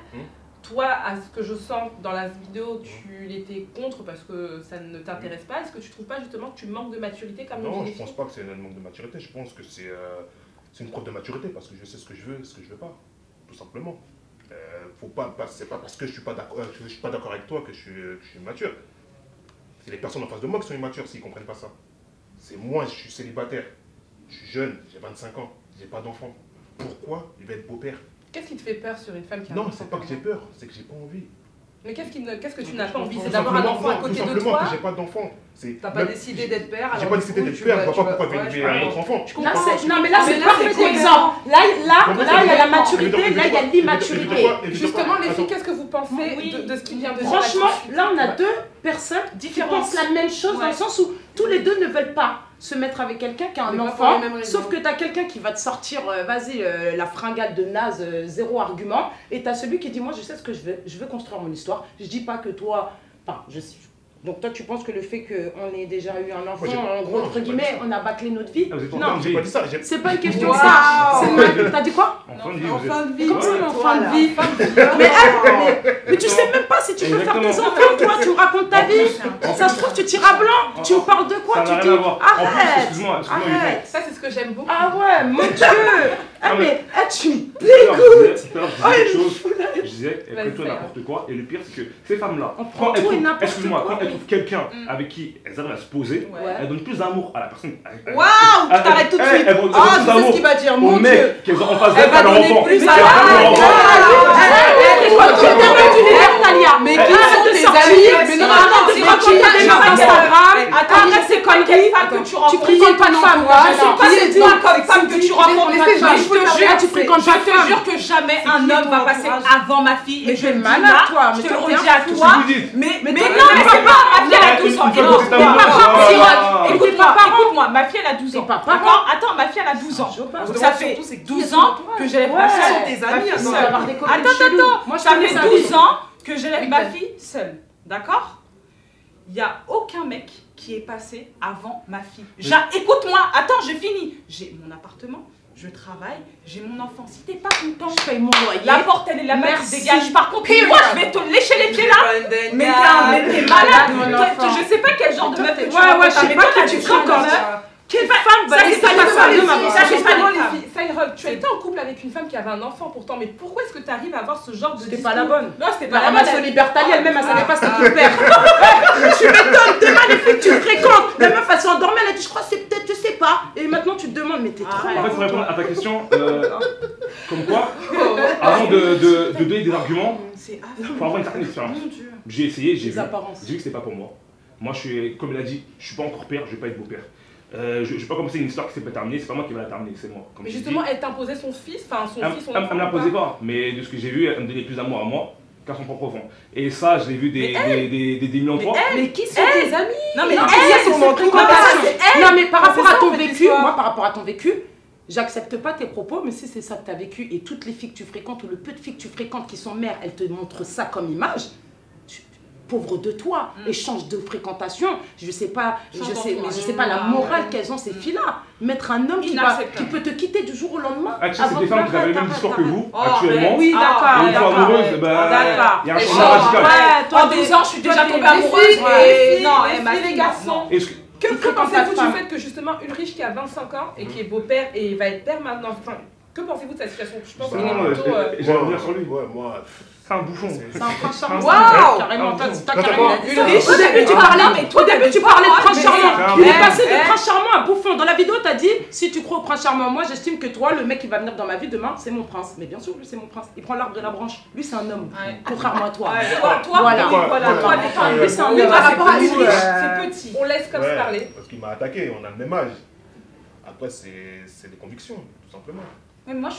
Toi, à ce que je sens dans la vidéo, tu l'étais contre parce que ça ne t'intéresse pas. Est-ce que tu trouves pas justement que tu manques de maturité comme Non, je pense pas que c'est un manque de maturité. Je pense que c'est une preuve de maturité parce que je sais ce que je veux et ce que je veux pas, tout simplement. C'est pas parce que je suis pas d'accord avec toi que je suis mature. C'est les personnes en face de moi qui sont immatures s'ils comprennent pas ça. C'est moi, je suis célibataire, je suis jeune, j'ai 25 ans, j'ai pas d'enfant. Pourquoi il va être beau-père? Qu'est-ce qui te fait peur sur une femme qui a un enfant? enfant? Non, c'est pas que j'ai peur, c'est que j'ai pas envie. Mais qu'est-ce que tu n'as pas envie? C'est d'avoir un enfant à côté de toi? Tout simplement que j'ai pas d'enfant. T'as pas décidé d'être père? J'ai pas décidé d'être père, je vois pas pourquoi tu veux un autre enfant. Non mais là c'est parfait exemple. Là il y a la maturité, là il y a l'immaturité. Justement les filles, qu'est-ce que vous pensez de ce qui vient de dire? Franchement, là on a deux personnes qui pensent la même chose dans le sens où tous les deux ne veulent pas se mettre avec quelqu'un qui a un enfant, sauf que tu as quelqu'un qui va te sortir, vas-y, la fringale de naze, zéro argument, et tu as celui qui dit, moi je sais ce que je veux construire mon histoire, je dis pas que toi, enfin, donc toi tu penses que le fait qu'on ait déjà eu un enfant, en gros, entre guillemets, on a bâclé notre vie? Non, j'ai pas dit ça. C'est pas une question de ça. T'as dit quoi? En fin de vie. Comment ça, en fin de vie? Mais tu sais même pas si tu peux faire tes enfants, toi, tu me racontes ta vie. Ça se trouve, tu tires à blanc, tu me parles de quoi? Tu dis, arrête, arrête. Ça, c'est ce que j'aime beaucoup. Ah ouais, mon Dieu. Ah mais, tu me dégoûtes. Je disais, écoute-toi n'importe quoi. Et le pire, c'est que ces femmes-là, quand elles trouvent quelqu'un avec qui elles arrivent à se poser, elles donnent plus d'amour à la personne. Waouh, tu t'arrêtes tout de suite. Ah, je sais ce qu'il va dire, mon Dieu. Mec, qu'elles ont en face d'elles, elle va donner plus à mais qui sont tes amis? Mais non, tu racontes des gens Instagram. Arrête ces conneries. Tu fréquentes pas de femmes. Je sais pas c'est toi comme femme que tu rencontres. Je te jure que jamais un homme va passer avant ma fille. Mais je vais mal à toi. Je te le redis à toi. Mais non, mais c'est pas ma fille, elle a 12 ans. Écoute-moi, ma fille elle a 12 ans. D'accord? Attends, ma fille elle a 12 ans. Donc ça fait 12 ans que j'élève ma fille. Attends, ça fait 12 ans que j'élève ma fille seule. D'accord? Il n'y a aucun mec qui est passé avant ma fille. Écoute-moi, attends, j'ai fini. J'ai mon appartement, je travaille, j'ai mon enfant. Si t'es pas content, je paye mon loyer. La porte, elle est là-bas, tu dégages. Par contre, moi, je vais te lécher les pieds là. Mais t'es malade. Je sais pas quel genre de meuf t'es. Ouais, je sais pas que tu fais comme ça. Quelle femme va laisser passer un homme avant ça? Tu étais en couple avec une femme qui avait un enfant pourtant, mais pourquoi est-ce que tu arrives à avoir ce genre de discours? C'était pas la bonne. Non, c'était pas la bonne. Ma Libertalie elle-même, elle savait pas ce qu'il perd. Tu m'étonnes, t'es magnifique, tu fréquentes. La meuf, elle s'est endormie, elle a dit, je crois que c'est peut-être, je sais pas. Et maintenant, tu te demandes, mais t'es trop. En fait, pour répondre à ta question, comme quoi, avant de donner des arguments, pour avoir une certaine expérience, j'ai essayé, j'ai vu que c'était pas pour moi. Moi, comme il a dit, je suis pas encore père, je vais pas être beau-père. Je vais pas commencer une histoire qui s'est pas terminée, c'est pas moi qui va la terminer, c'est moi. Mais justement, elle t'imposait son fils, enfin son fils, son enfant. Elle me l'imposait pas, mais de ce que j'ai vu, elle me donnait plus d'amour à moi qu'à son propre enfant. Et ça, je l'ai vu des millions de fois. Mais qui sont tes amis? Non, mais elles sont Non, mais par rapport à ton vécu, moi, par rapport à ton vécu, j'accepte pas tes propos, mais si c'est ça que tu as vécu et toutes les filles que tu fréquentes ou le peu de filles que tu fréquentes qui sont mères, elles te montrent ça comme image. Pauvre de toi, échange de fréquentation, je sais pas la morale qu'elles ont ces filles-là. Mettre un homme qui peut te quitter du jour au lendemain. Tu sais, c'est des femmes qui avaient le même discours que vous, actuellement. Oui, d'accord. Et une fois amoureuse, il y a un changement radical. En 12 ans, je suis déjà tombée amoureuse. Non, les garçons. Que pensez-vous du fait que justement Ulrich qui a 25 ans et qui est beau-père et va être père maintenant, que pensez-vous de sa situation? Je pense qu'il est plutôt... J'ai revenir sur lui. Ouais, moi... C'est un bouffon. C'est un prince charmant. Waouh! Carrément, t'as carrément dit ça. Au début, tu parlais de prince charmant. Il est passé de prince charmant à bouffon. Dans la vidéo, t'as dit, si tu crois au prince charmant, moi j'estime que toi, le mec qui va venir dans ma vie demain, c'est mon prince. Mais bien sûr, lui c'est mon prince. Il prend l'arbre de la branche. Lui c'est un homme. Contrairement à toi. Voilà. Lui c'est un homme. Par rapport à lui, c'est petit. On laisse comme ça parler. Parce qu'il m'a attaqué, on a le même âge. Après, c'est des convictions, tout simplement. Mais moi,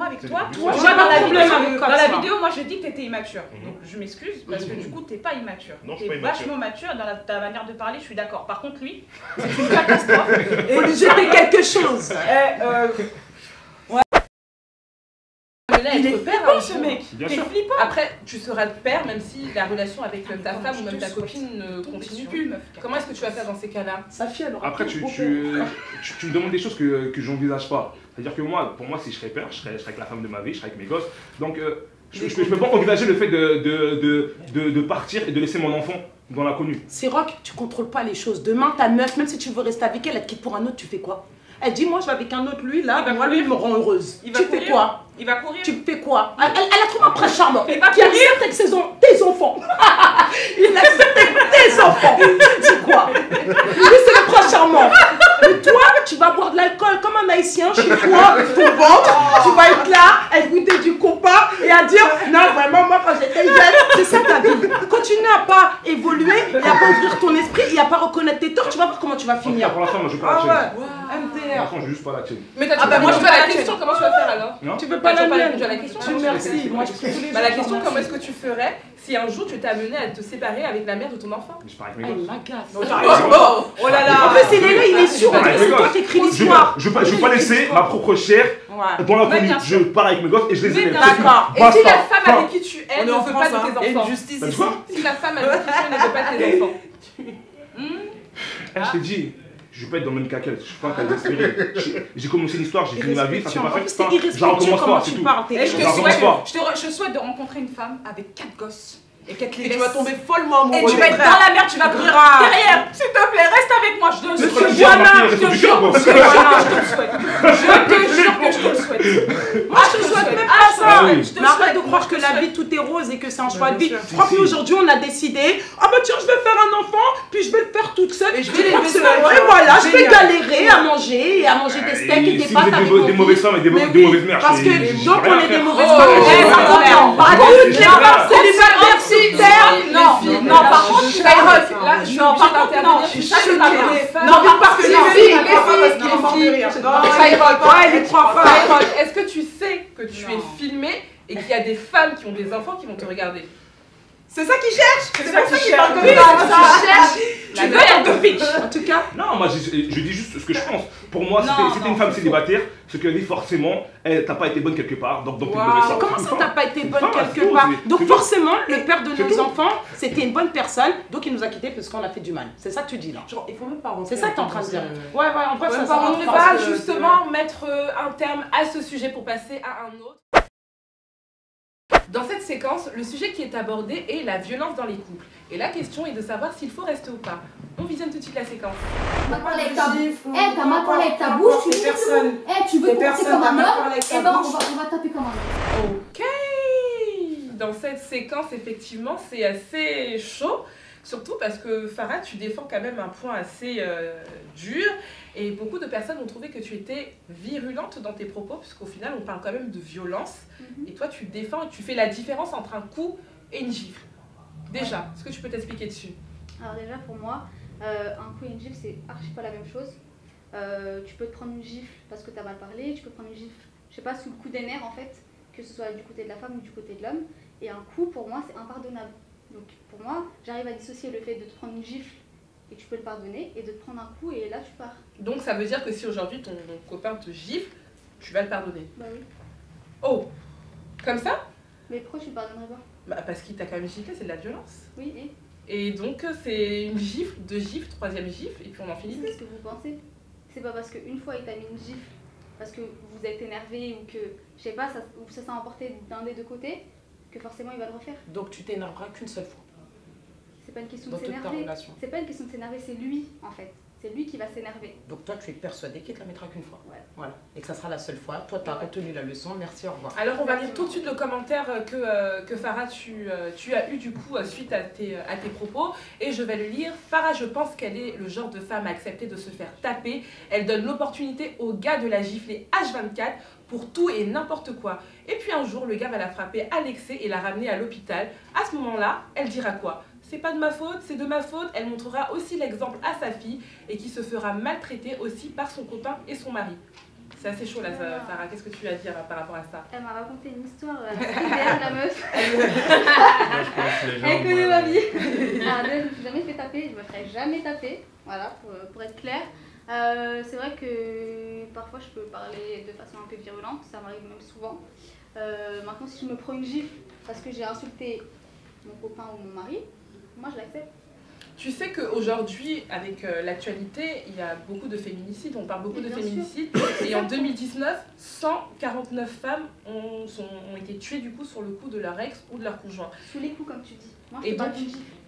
avec toi, dans la vidéo, moi je dis que tu étais immature. Donc je m'excuse parce que du coup, tu n'es pas immature. Tu es vachement mature dans ta manière de parler, je suis d'accord. Par contre, lui, c'est une catastrophe. Et lui jeter quelque chose. Il est flippant ce mec. T'es flippant. Après, tu seras père même si la relation avec ta femme ou même ta copine ne continue plus. Comment est-ce que tu vas faire dans ces cas-là? Après, tu me demandes des choses que j'envisage pas. C'est-à-dire que moi, pour moi, si je serais père, je serais avec la femme de ma vie, je serais avec mes gosses. Donc, je ne peux pas envisager le fait de partir et de laisser mon enfant dans l'inconnu. Siroc, tu contrôles pas les choses. Demain, ta meuf, même si tu veux rester avec elle, elle te quitte pour un autre, tu fais quoi? Elle dit, moi je vais avec un autre, lui, là, moi lui, il me rend heureuse. Tu fais quoi? Il va courir. Tu fais quoi? Elle a trouvé un prince charmant qui courir. accepte avec tes enfants. Il accepte avec tes enfants. Tu dis quoi? Lui, c'est le prince charmant. Mais toi, tu vas boire de l'alcool comme un haïtien chez toi, ton ventre. Tu vas être là, à écouter du copain et à dire, non, vraiment, moi, quand j'étais jeune, c'est ça ta vie. Continue à pas évoluer et à pas ouvrir ton esprit et à pas reconnaître tes torts. Tu vas voir comment tu vas finir. Pour l'instant, moi, je veux pas la tienne. MDR. Je veux juste pas la tienne. Mais moi, je veux la question, comment tu vas faire alors? Tu veux pas la mienne? La question. Merci. Moi, je la question, comment est-ce que tu ferais si un jour tu t'es amené à te séparer avec la mère de ton enfant? Je pars avec mes gosses. Oh là là. En plus, il est là, il est sûr. C'est toi qui écris l'histoire. Je veux pas laisser ma propre chair dans l'inconnu. Je pars avec mes gosses et je les aime. D'accord. Et si la femme avec qui tu es ne veut pas de tes enfants? Justice ici. Si la femme avec qui tu es ne veut pas de tes enfants? Je t'ai dit. Je vais pas être dans le même caquette, je suis pas un cas désespéré. J'ai commencé l'histoire, j'ai fini ma vie, ça s'est pas fait. Je recommence pas, c'est tout. Je souhaite de rencontrer une femme avec 4 gosses. Et qu'elle te les tu vas tomber follement amoureux. Et tu vas être dans la merde, tu vas courir derrière. S'il te plaît, reste avec moi, je te le souhaite. Je te jure que je te le souhaite. Je te jure que je te le souhaite. Moi, je te souhaite même pas ça. Mais arrête de croire que la vie, tout est rose et que c'est un choix de vie. Je crois qu'aujourd'hui, on a décidé, ah bah tiens, je vais faire un enfant, puis je vais le faire toute seule. Et je vais voilà, je vais galérer à manger et à manger des steaks et des pâtes avec mon fils. Des mauvaises femmes et des mauvaises mères. Parce que donc on est des mauvaises femmes. Non, par contre, je est-ce que tu sais que tu es filmé et qu'il y a des femmes qui ont des enfants qui vont te regarder? C'est ça qu'ils cherchent. C'est pour ça qu'ils parlent comme ça. Tu veux être de pitch. En tout cas. Non, moi je dis juste ce que je pense. Pour moi, c'était une femme célibataire, ce qui veut dire forcément, t'as pas été bonne quelque part, donc t'es une mauvaise femme. Comment ça t'as pas été bonne quelque part? Donc forcément, le père de nos enfants, c'était une bonne personne, donc il nous a quittés parce qu'on a fait du mal. C'est ça que tu dis là. Genre, il faut même pas rentrer. C'est ça que t'es en train de dire. Ouais, en vrai, ça on ne va justement mettre un terme à ce sujet pour passer à un autre. Dans cette séquence, le sujet qui est abordé est la violence dans les couples. Et la question est de savoir s'il faut rester ou pas. On visionne tout de suite la séquence. T'as mal parlé avec ta bouche, tu dis personne. Tu veux porter comme un homme, et ben on va taper comme un homme. Ok. Dans cette séquence, effectivement, c'est assez chaud. Surtout parce que Farah, tu défends quand même un point assez dur. Et beaucoup de personnes ont trouvé que tu étais virulente dans tes propos, puisqu'au final, on parle quand même de violence. Et toi, tu défends et tu fais la différence entre un coup et une gifle. Déjà, est-ce que tu peux t'expliquer dessus? Alors déjà, pour moi, un coup et une gifle, c'est archi pas la même chose. Tu peux te prendre une gifle parce que tu as mal parlé, tu peux prendre une gifle, je sais pas, sous le coup des nerfs en fait, que ce soit du côté de la femme ou du côté de l'homme. Et un coup, pour moi, c'est impardonnable. Donc pour moi, j'arrive à dissocier le fait de te prendre une gifle et que tu peux le pardonner, et de te prendre un coup et là tu pars. Donc ça veut dire que si aujourd'hui ton copain te gifle, tu vas le pardonner? Bah oui. Oh, comme ça? Mais pourquoi tu le pardonnerais pas? Bah parce qu'il t'a quand même giflé, c'est de la violence. Oui, et donc c'est une gifle, 2 gifles, 3e gifle, et puis on en finit. C'est ce que vous pensez? C'est pas parce qu'une fois il t'a mis une gifle, parce que vous êtes énervé ou que, je sais pas, ça s'est emporté d'un des deux côtés, que forcément il va le refaire. Donc tu t'énerveras qu'une seule fois? C'est pas une question de s'énerver. C'est pas une question de s'énerver, c'est lui en fait. C'est lui qui va s'énerver. Donc toi tu es persuadé qu'il te la mettra qu'une fois. Ouais. Voilà. Et que ça sera la seule fois. Toi tu as retenu la leçon. Merci, au revoir. Alors on va lire tout de suite le commentaire que Farah tu as eu du coup suite à tes propos. Et je vais le lire. Farah, je pense qu'elle est le genre de femme à accepter de se faire taper. Elle donne l'opportunité au gars de la gifler H24 pour tout et n'importe quoi. Et puis un jour, le gars va la frapper à l'excès et la ramener à l'hôpital. À ce moment-là, elle dira quoi? C'est pas de ma faute, c'est de ma faute. Elle montrera aussi l'exemple à sa fille et qui se fera maltraiter aussi par son copain et son mari. C'est assez chaud là, Sarah. Qu'est-ce que tu as à dire par rapport à ça? Elle m'a raconté une histoire, la meuf. Elle connaît ma vie. Alors, je ne me suis jamais fait taper, je me ferai jamais taper, voilà, pour être clair. C'est vrai que parfois je peux parler de façon un peu virulente, ça m'arrive même souvent. Maintenant, si je me prends une gifle parce que j'ai insulté mon copain ou mon mari, moi je l'accepte. Tu sais qu'aujourd'hui, avec l'actualité, il y a beaucoup de féminicides, on parle beaucoup de féminicides. Et en 2019, 149 femmes ont été tuées du coup sur le coup de leur ex ou de leur conjoint. Sous les coups, comme tu dis. Moi, et donc,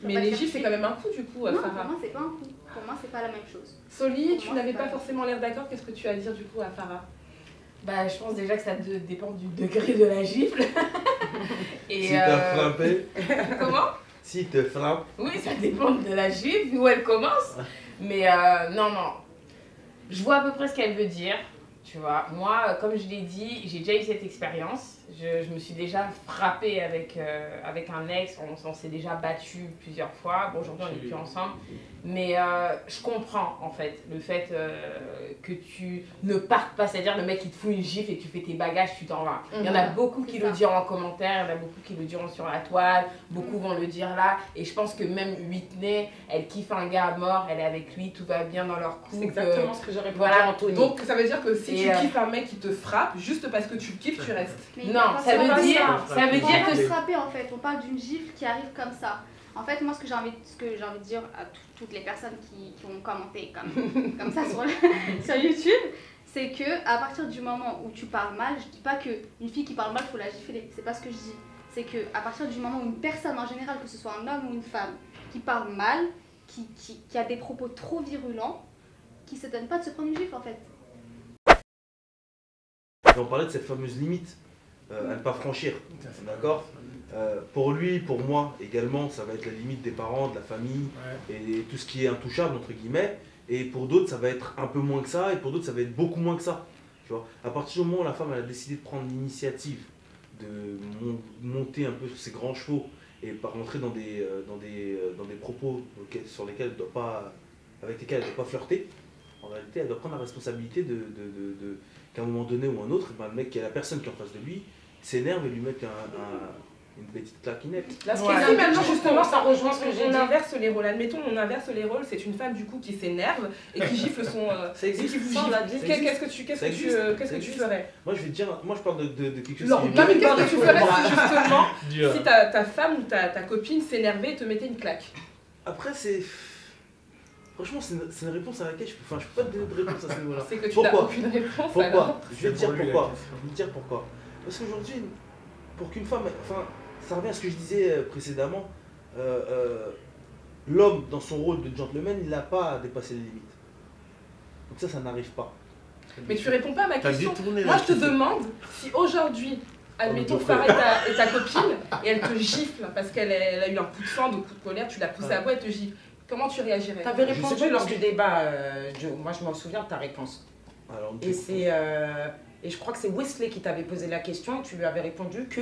mais les gifles, c'est quand même un coup du coup, non, Sarah. pour moi, c'est pas un coup. Pour moi, c'est pas la même chose. Soli, tu n'avais pas forcément l'air d'accord. Qu'est-ce que tu as à dire du coup à Farah? Bah, je pense déjà que ça dépend du degré de la gifle. Et si t'as frappé. Comment? Si te frappe. Oui, ça dépend de la gifle, où elle commence. Mais non. Je vois à peu près ce qu'elle veut dire. Tu vois, moi, comme je l'ai dit, j'ai déjà eu cette expérience. Je me suis déjà frappée avec un ex. On s'est déjà battu plusieurs fois. Bon, aujourd'hui, on n'est plus ensemble. Mais je comprends, en fait, le fait que tu ne partes pas. C'est-à-dire, le mec, il te fout une gifle et tu fais tes bagages, tu t'en vas. Il y en a beaucoup qui le diront en commentaire. Il y en a beaucoup qui le diront sur la toile. Beaucoup vont le dire là. Et je pense que même Whitney, elle kiffe un gars à mort. Elle est avec lui, tout va bien dans leur couple. C'est exactement ce que j'aurais pu dire, Anthony. Donc, ça veut dire que si tu kiffes un mec qui te frappe, juste parce que tu le kiffes, tu restes. Non, ça veut dire que se frapper en fait. On parle d'une gifle qui arrive comme ça. En fait, moi, ce que j'ai envie de dire à toutes les personnes qui ont commenté comme ça sur YouTube, c'est que à partir du moment où tu parles mal, je dis pas qu'une fille qui parle mal, il faut la gifler. C'est pas ce que je dis. C'est que à partir du moment où une personne en général, que ce soit un homme ou une femme, qui parle mal, qui a des propos trop virulents, qui se donne pas de se prendre une gifle en fait. Et on parlait de cette fameuse limite à ne pas franchir, d'accord. Pour lui, pour moi également, ça va être la limite des parents, de la famille, et tout ce qui est intouchable, entre guillemets. Et pour d'autres, ça va être un peu moins que ça, et pour d'autres, ça va être beaucoup moins que ça. Tu vois. À partir du moment où la femme elle a décidé de prendre l'initiative, de monter un peu sur ses grands chevaux, et pas rentrer dans des propos sur lesquels elle doit pas, avec lesquels elle ne doit pas flirter, en réalité, elle doit prendre la responsabilité qu'à un moment donné ou un autre, ben, le mec, la personne qui est en face de lui, s'énerve et lui met une petite claquinette. Là, ce qu'elle dit maintenant, justement, ça rejoint ce que j'ai dit. On inverse les rôles. Admettons, on inverse les rôles. C'est une femme, du coup, qui s'énerve et qui gifle son... Ça existe. Qu'est-ce que tu ferais? Moi, je vais te dire, moi, je parle de quelque chose non, mais qu'est-ce que tu ferais justement si ta femme ou ta copine s'énervait et te mettait une claque? Après, c'est... Franchement, c'est une réponse à laquelle je peux pas te donner de réponse à ce niveau-là. C'est que tu n'as aucune réponse. Pourquoi? Je vais te dire pourquoi. Parce qu'aujourd'hui, pour qu'une femme... Enfin, ça revient à ce que je disais précédemment. L'homme, dans son rôle de gentleman, il n'a pas à dépasser les limites. Donc ça n'arrive pas. Mais tu réponds pas à ma question. Moi, je te demande si aujourd'hui, admettons, Farah est ta copine et elle te gifle parce qu'elle a eu un coup de sang, de coup de colère, tu l'as poussée à bout, elle te gifle. Comment tu réagirais? Tu avais répondu lors du débat, Joe. Moi, je m'en souviens de ta réponse. Alors, et je crois que c'est Wesley qui t'avait posé la question. Tu lui avais répondu que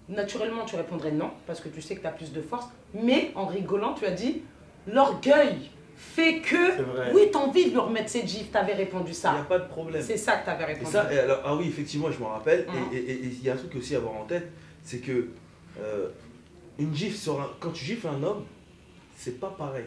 naturellement, tu répondrais non, parce que tu sais que tu as plus de force. Mais en rigolant, tu as dit l'orgueil fait que, oui, tu as envie de lui remettre cette gifle. Tu avais répondu ça. Il n'y a pas de problème. C'est ça que tu avais répondu. Alors, ah oui, effectivement, je m'en rappelle. Et il y a un truc aussi à avoir en tête, c'est que une gifle quand tu gifles un homme, c'est pas pareil.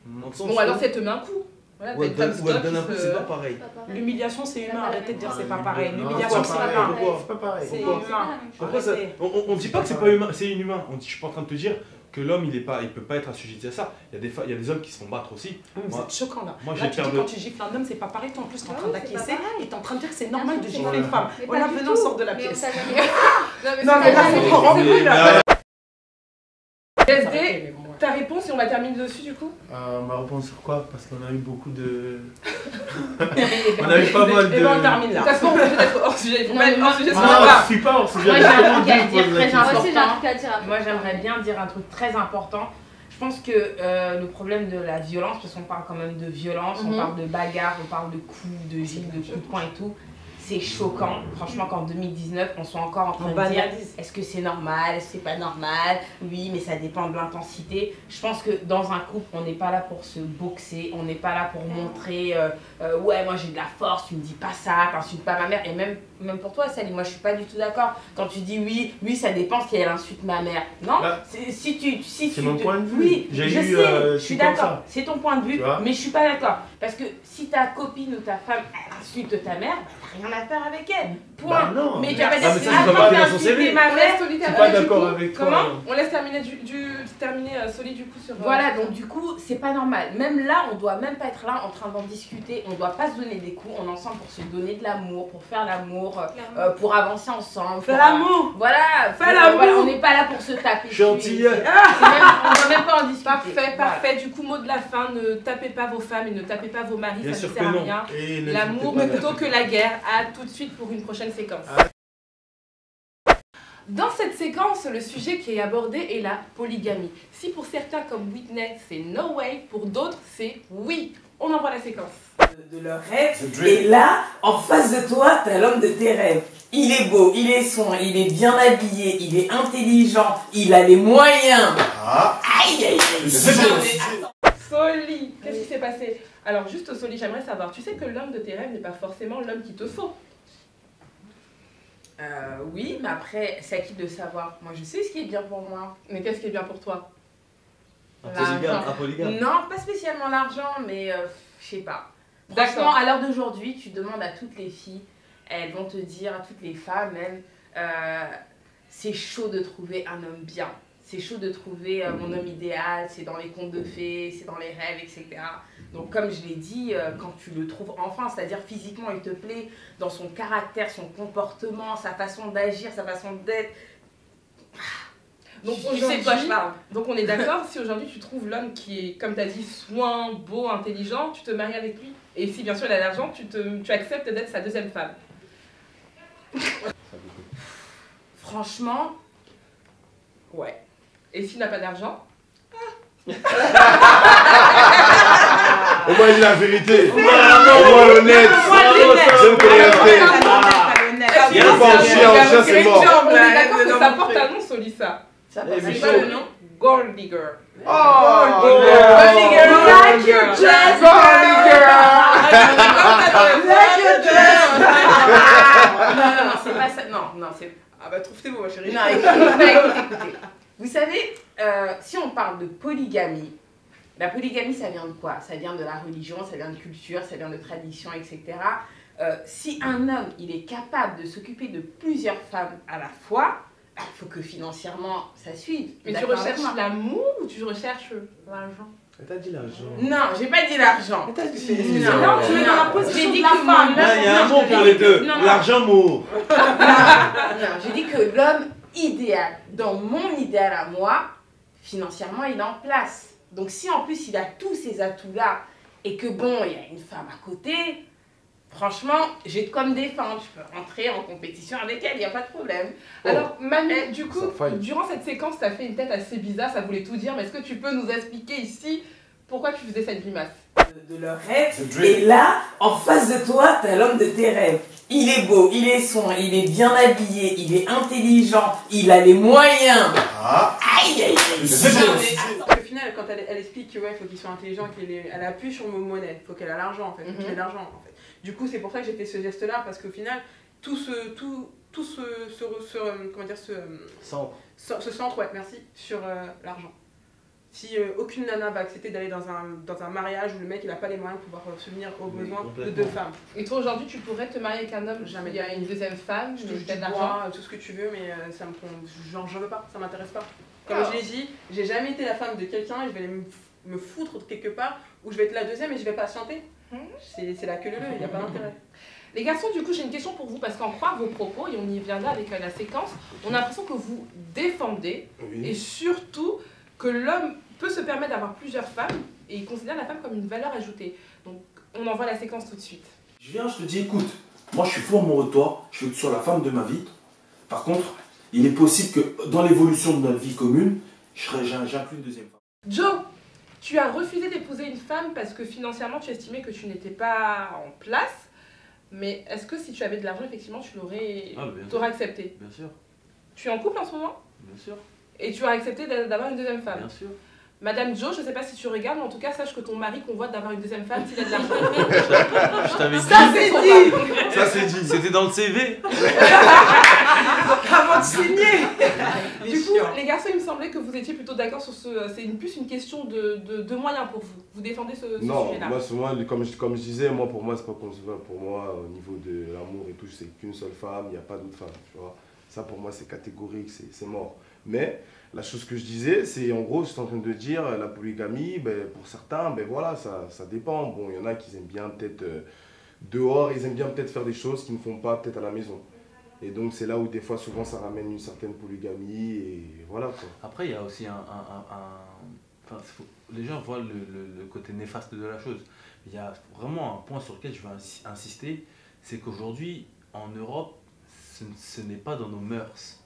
Bon, alors ça te met un coup. Voilà, ou elle donne un coup, c'est pas pareil. L'humiliation, c'est humain. Arrêtez de dire c'est pas pareil. L'humiliation, c'est pas pareil. C'est pas pareil. C'est humain. Après, on dit pas que c'est pas humain, c'est inhumain. Je suis pas en train de te dire que l'homme, il peut pas être assujetti à ça. Il y a des hommes qui se font battre aussi. C'est choquant là. Moi, là, quand tu gifles un homme, c'est pas pareil. Toi, en plus, t'es en train d'acquiescer et t'es en train de dire que c'est normal de gifler une femme. Voilà, venons, sort de la pièce. Non, mais là, c'est trop rempli là. SD, ta réponse et on va terminer dessus du coup? Ma réponse sur quoi? Parce qu'on a eu beaucoup de... on a eu pas mal de... Et ben on termine là. Parce qu'on peut être hors sujet, il faut pas être hors sujet. Je suis pas hors sujet. Moi j'ai un truc à dire très important. Moi j'aimerais bien dire un truc très important. Je pense que le problème de la violence, parce qu'on parle quand même de violence, on parle de bagarre, on parle de coups, de gifles, de coups de poing et tout, c'est choquant, franchement, qu'en 2019, on soit encore en train de dire est-ce que c'est normal, est-ce que c'est pas normal, oui, mais ça dépend de l'intensité. Je pense que dans un couple, on n'est pas là pour se boxer, on n'est pas là pour montrer ouais, moi j'ai de la force, tu me dis pas ça, t'insultes pas ma mère. Et même pour toi, Sally, moi je suis pas du tout d'accord. Quand tu dis oui, ça dépend si elle insulte ma mère. Non, c'est mon point de vue. Oui, je suis d'accord, c'est ton point de vue, mais je suis pas d'accord. Parce que si ta copine ou ta femme elle insulte ta mère, t'as rien à faire avec elle. Point. Non, mais tu vas pas dire ça ne va pas dans son CV. ma mère. Je suis pas d'accord avec toi. Comment on laisse terminer Soli du coup sur. Voilà, donc du coup, c'est pas normal. Même là, on doit même pas être là en train d'en discuter. On doit pas se donner des coups. On est ensemble pour se donne de l'amour, pour faire l'amour, pour avancer ensemble. Fais l'amour. Voilà. Fais l'amour. Voilà, on n'est pas là pour se taper. Gentil. On doit même pas en discuter. Parfait, parfait. Du coup, mot de la fin, ne tapez pas vos femmes et ne tapez pas vos maris, ça ne sert à rien. L'amour plutôt que la guerre. À tout de suite pour une prochaine séquence. Dans cette séquence, le sujet qui est abordé est la polygamie. Si pour certains comme Whitney, c'est no way, pour d'autres, c'est oui. On envoie la séquence. De leurs rêves. Et là, en face de toi, t'as l'homme de tes rêves. Il est beau, il est soin, il est bien habillé, il est intelligent, il a les moyens. Aïe, aïe, aïe. Soli, qu'est-ce qui s'est passé? Alors juste Soli, j'aimerais savoir, tu sais que l'homme de tes rêves n'est pas forcément l'homme qu'il te faut. Oui, mais après, c'est à qui de savoir. Moi, je sais ce qui est bien pour moi. Mais qu'est-ce qui est bien pour toi? Un polygame. Non, pas spécialement l'argent, mais je sais pas. Franchement, à l'heure d'aujourd'hui, tu demandes à toutes les filles, elles vont te dire, à toutes les femmes même, c'est chaud de trouver un homme bien. C'est chaud de trouver mon homme idéal, c'est dans les contes de fées, c'est dans les rêves, etc. Donc comme je l'ai dit, quand tu le trouves enfin, c'est-à-dire physiquement il te plaît, dans son caractère, son comportement, sa façon d'agir, sa façon d'être. Donc tu sais de quoi je parle. Donc on est d'accord, si aujourd'hui tu trouves l'homme qui est, comme tu as dit, soin, beau, intelligent, tu te maries avec lui. Et si bien sûr il a l'argent, tu acceptes d'être sa deuxième femme. Franchement, ouais. Et s'il n'a pas d'argent? Au moins il dit la vérité. Au moins l'honnête. J'aime que l'honnêteté. Il y a pas un chien, c'est mort. On est d'accord que ça porte un nom, Solissa. Ça porte le nom Gold Digger. Oh, Gold Digger. Like your dress, Gold Digger. Like your dress. Non, c'est pas ça. Non, c'est. Ah bah trouve tes mots, ma chérie. Non, écoutez. Vous savez, si on parle de polygamie, la polygamie, ça vient de quoi? Ça vient de la religion, ça vient de culture, ça vient de tradition, etc. Si un homme, il est capable de s'occuper de plusieurs femmes à la fois, il faut que financièrement, ça suive. Mais tu recherches l'amour ou tu recherches l'argent? T'as dit l'argent. Non, j'ai pas dit l'argent. Non, tu mets dans la position de la femme. Il y a un mot pour les deux. L'argent mourt. Non, j'ai dit que l'homme idéal, dans mon idéal à moi, financièrement, il est en place. Donc si en plus il a tous ces atouts-là et que bon, il y a une femme à côté, franchement, j'ai comme défendre. Je peux rentrer en compétition avec elle, il n'y a pas de problème. Alors, Manu, du coup, durant cette séquence, tu as fait une tête assez bizarre, ça voulait tout dire, mais est-ce que tu peux nous expliquer ici pourquoi tu faisais cette grimace? De leurs rêves. Et là, en face de toi, t'as l'homme de tes rêves. Il est beau, il est soin, il est bien habillé, il est intelligent, il a les moyens. Aïe, aïe, aïe. Au final, quand elle explique qu'il faut qu'il soit intelligent, elle appuie sur le mot monnaie, il faut qu'elle ait l'argent en fait, qu'il ait l'argent en fait. Du coup, c'est pour ça que j'ai fait ce geste-là, parce qu'au final, tout ce centre, ouais, merci, sur l'argent. Si aucune nana va accepter d'aller dans un mariage où le mec il a pas les moyens de pouvoir subvenir aux besoins de deux femmes. Et toi aujourd'hui tu pourrais te marier avec un homme, jamais. Il y a une deuxième femme, je te l'argent, tout ce que tu veux, mais ça me prend, j'en veux pas, ça m'intéresse pas. Comme je l'ai dit, j'ai jamais été la femme de quelqu'un et je vais me foutre quelque part où je vais être la deuxième et je vais patienter. C'est la queue leu, il n'y a pas d'intérêt. Les garçons, du coup, j'ai une question pour vous, parce qu'en croire vos propos, et on y viendra avec la séquence, on a l'impression que vous défendez, et surtout que l'homme peut se permettre d'avoir plusieurs femmes, et il considère la femme comme une valeur ajoutée. Donc, on envoie la séquence tout de suite. Je viens, je te dis, écoute, moi je suis fou amoureux de toi, je veux que tu sois la femme de ma vie. Par contre, il est possible que dans l'évolution de notre vie commune, j'inclue une deuxième femme. Joe, tu as refusé d'épouser une femme parce que financièrement tu estimais que tu n'étais pas en place. Mais est-ce que si tu avais de l'argent, effectivement, tu l'aurais accepté? Bien sûr. Tu es en couple en ce moment? Bien sûr. Et tu as accepté d'avoir une deuxième femme? Bien sûr. Madame Jo, je ne sais pas si tu regardes, mais en tout cas, sache que ton mari convoite d'avoir une deuxième femme s'il a de l'argent. Je t'avais dit. Ça, c'est dit. Ça, c'est dit. C'était dans le CV. Avant de signer. Du coup, les garçons, il me semblait que vous étiez plutôt d'accord sur ce... C'est plus une question de moyens pour vous. Vous défendez ce sujet-là? Non, comme je disais, moi, pour moi, c'est pas concevable. Pour moi, au niveau de l'amour et tout, c'est qu'une seule femme, il n'y a pas d'autre femme, tu vois. Ça, pour moi, c'est catégorique, c'est mort. Mais la chose que je disais, c'est en gros, je suis en train de dire, la polygamie, ben, pour certains, ben voilà, ça dépend. Bon, il y en a qui aiment bien peut-être dehors, ils aiment bien peut-être faire des choses qu'ils ne font pas peut-être à la maison. Et donc c'est là où des fois, souvent, ça ramène une certaine polygamie et voilà quoi. Après, il y a aussi les gens voient le côté néfaste de la chose. Il y a vraiment un point sur lequel je veux insister, c'est qu'aujourd'hui, en Europe, ce n'est pas dans nos mœurs.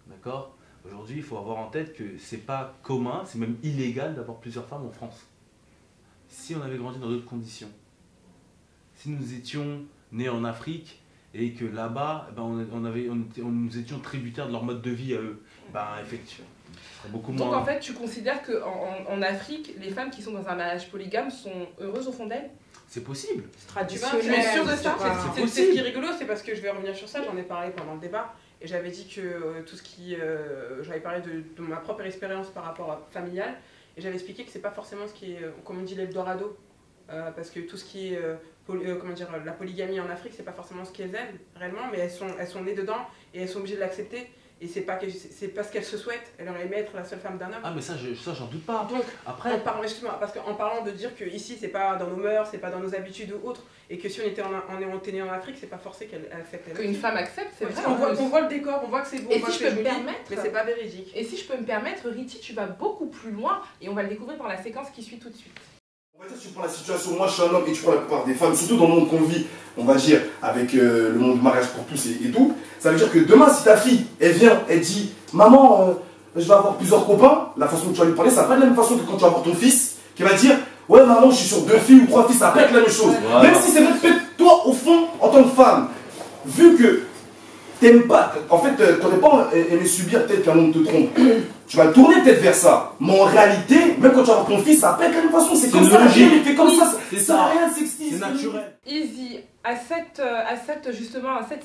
D'accord? Aujourd'hui, il faut avoir en tête que c'est pas commun, c'est même illégal d'avoir plusieurs femmes en France. Si on avait grandi dans d'autres conditions, si nous étions nés en Afrique et que là-bas, nous étions tributaires de leur mode de vie à eux, effectivement, ce serait beaucoup moins... Donc en fait, tu considères qu'en Afrique, les femmes qui sont dans un mariage polygame sont heureuses au fond d'elles? C'est possible. C'est traditionnel. Tu es sûr de ça? C'est ce qui est rigolo, c'est parce que je vais revenir sur ça, j'en ai parlé pendant le débat. Et j'avais dit que tout ce qui... j'avais parlé de ma propre expérience par rapport à familial. Et j'avais expliqué que c'est pas forcément ce qui est, comme on dit, l'Eldorado. Parce que tout ce qui est, comment dire, la polygamie en Afrique, c'est pas forcément ce qu'elles aiment, réellement. Mais elles sont nées dedans et elles sont obligées de l'accepter. Et c'est pas ce qu'elles se souhaitent. Elles auraient aimé être la seule femme d'un homme. Ah mais ça j'en doute pas. Donc, après... parce qu'en parlant de dire que ici c'est pas dans nos mœurs, c'est pas dans nos habitudes ou autres, et que si on était né en Afrique, c'est pas forcé qu'elle accepte. Qu'une femme accepte, c'est vrai. On voit le décor, on voit que c'est beau, et si je peux me permettre, mais c'est pas véridique. Et si je peux me permettre, Riti, tu vas beaucoup plus loin, et on va le découvrir dans la séquence qui suit tout de suite. On va dire, tu prends la situation, moi je suis un homme et tu prends la plupart des femmes, surtout dans le monde qu'on vit, on va dire, avec le monde du mariage pour tous et tout, ça veut dire que demain, si ta fille, elle vient, elle dit, maman, je vais avoir plusieurs copains, la façon que tu vas lui parler, ça va pas être la même façon que quand tu vas avoir ton fils, qui va dire, ouais maman, je suis sur 2 filles ou 3 filles, ça va pas être la même chose. Voilà. Même si c'est vrai que toi, au fond, en tant que femme, vu que t'aimes pas, en fait, t'aurais pas aimé subir peut-être qu'un homme te trompe. Tu vas le tourner peut-être vers ça. Mais en réalité, même quand tu vas avoir ton fils, ça va pas être la même façon. C'est comme ça, il fait comme ça. Ça n'a rien de sexy. C'est naturel. Easy, à cette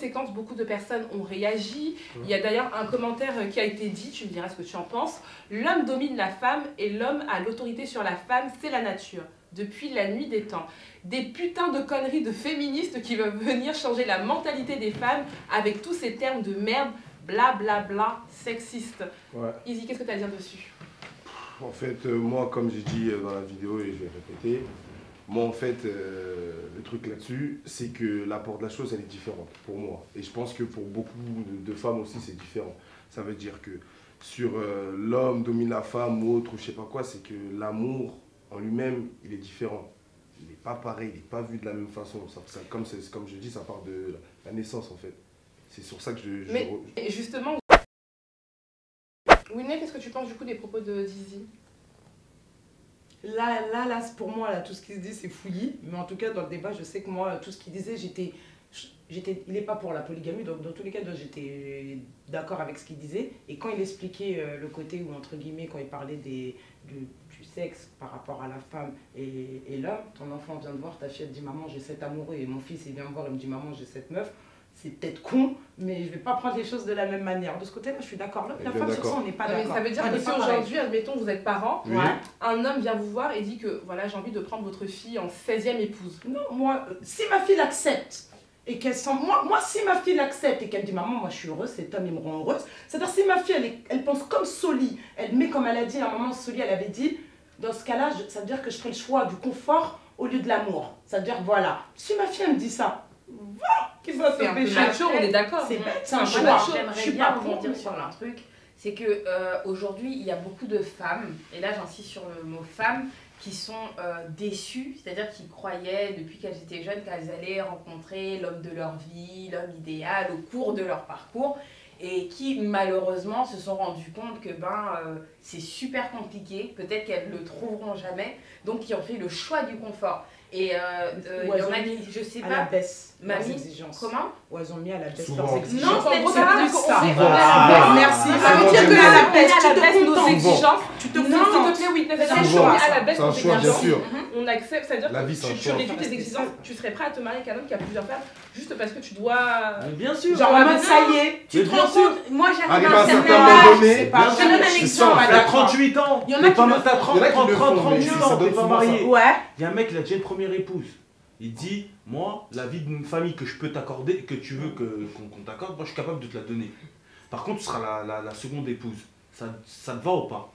séquence, beaucoup de personnes ont réagi. Il y a d'ailleurs un commentaire qui a été dit, tu me diras ce que tu en penses. L'homme domine la femme et l'homme a l'autorité sur la femme, c'est la nature. Depuis la nuit des temps. Des putains de conneries de féministes qui veulent venir changer la mentalité des femmes avec tous ces termes de merde. Blablabla, bla, bla, sexiste. Ouais. Easy, qu'est-ce que tu as à dire dessus? En fait, moi, comme j'ai dit dans la vidéo et je vais répéter, moi, en fait, le truc là-dessus, c'est que l'apport de la chose, elle est différente pour moi. Et je pense que pour beaucoup de femmes aussi, c'est différent. Ça veut dire que sur l'homme domine la femme ou autre, ou je sais pas quoi, c'est que l'amour en lui-même, il est différent. Il n'est pas pareil, il n'est pas vu de la même façon. Comme je dis, ça part de la naissance, en fait. C'est sur ça que Mais justement, Winnie, qu'est-ce que tu penses du coup des propos de Zizi? Là, pour moi, là, tout ce qu'il se dit, c'est fouillis. Mais en tout cas, dans le débat, je sais que moi, tout ce qu'il disait, il n'est pas pour la polygamie. Donc, dans tous les cas, j'étais d'accord avec ce qu'il disait. Et quand il expliquait le côté où, entre guillemets, quand il parlait du sexe par rapport à la femme et l'homme, ton enfant vient de voir, ta fille, elle dit maman, j'ai 7 amoureux. Et mon fils, il vient me voir, il me dit maman, j'ai 7 meufs. C'est peut-être con, mais je ne vais pas prendre les choses de la même manière. De ce côté-là, je suis d'accord. La femme, sur ça, on n'est pas d'accord. Ça veut dire que si aujourd'hui, admettons, vous êtes parents, un homme vient vous voir et dit que voilà, j'ai envie de prendre votre fille en 16e épouse. Non, moi, si ma fille l'accepte, et qu'elle sent. Moi, si ma fille l'accepte et qu'elle dit maman, moi je suis heureuse, cet homme il me rend heureuse. C'est-à-dire, si ma fille, elle pense comme Soli, elle met comme elle a dit à un moment, Soli, elle avait dit, dans ce cas-là, ça veut dire que je ferai le choix du confort au lieu de l'amour. Ça veut dire, voilà. Si ma fille, elle me dit ça, c'est un peu macho, on est d'accord. C'est bête, c'est un choix. J'aimerais bien rebondir sur un truc. C'est que aujourd'hui, il y a beaucoup de femmes, et là j'insiste sur le mot femme, qui sont déçues, c'est-à-dire qui croyaient depuis qu'elles étaient jeunes qu'elles allaient rencontrer l'homme de leur vie, l'homme idéal au cours de leur parcours, et qui malheureusement se sont rendues compte que c'est super compliqué, peut-être qu'elles ne le trouveront jamais, donc qui ont fait le choix du confort. Et il y en a qui, je sais pas. À la baisse. Mamie, comment? Ou elles ont mis à la baisse Souvent. leurs exigences. Non, c'est plus ça. Merci. Ça veut dire que à la baisse, tu te nos exigences. Tu te contentes. s'il te plaît, oui, c'est un choix. À la baisse, c'est un choix, bien sûr. On accepte, c'est-à-dire La vie, que c'est un tu choix. réduis tes exigences. Tu serais prêt à te marier avec un homme qui a plusieurs femmes juste parce que tu dois. Bien sûr. Genre, en mode ça y est. Tu te rends compte? Moi, j'arrive Arrive à à un un certain certain moment âge. donné. Je donne un exemple. T'as 38 ans. Il y en a qui le T'as font. 38 ça ans, t'es donne pas souvent marié. Ouais. Il y a un mec, il a déjà une première épouse. Il dit, moi, la vie d'une famille que je peux t'accorder, que tu veux qu'on t'accorde, moi je suis capable de te la donner. Par contre, tu seras la seconde épouse. Ça te va ou pas?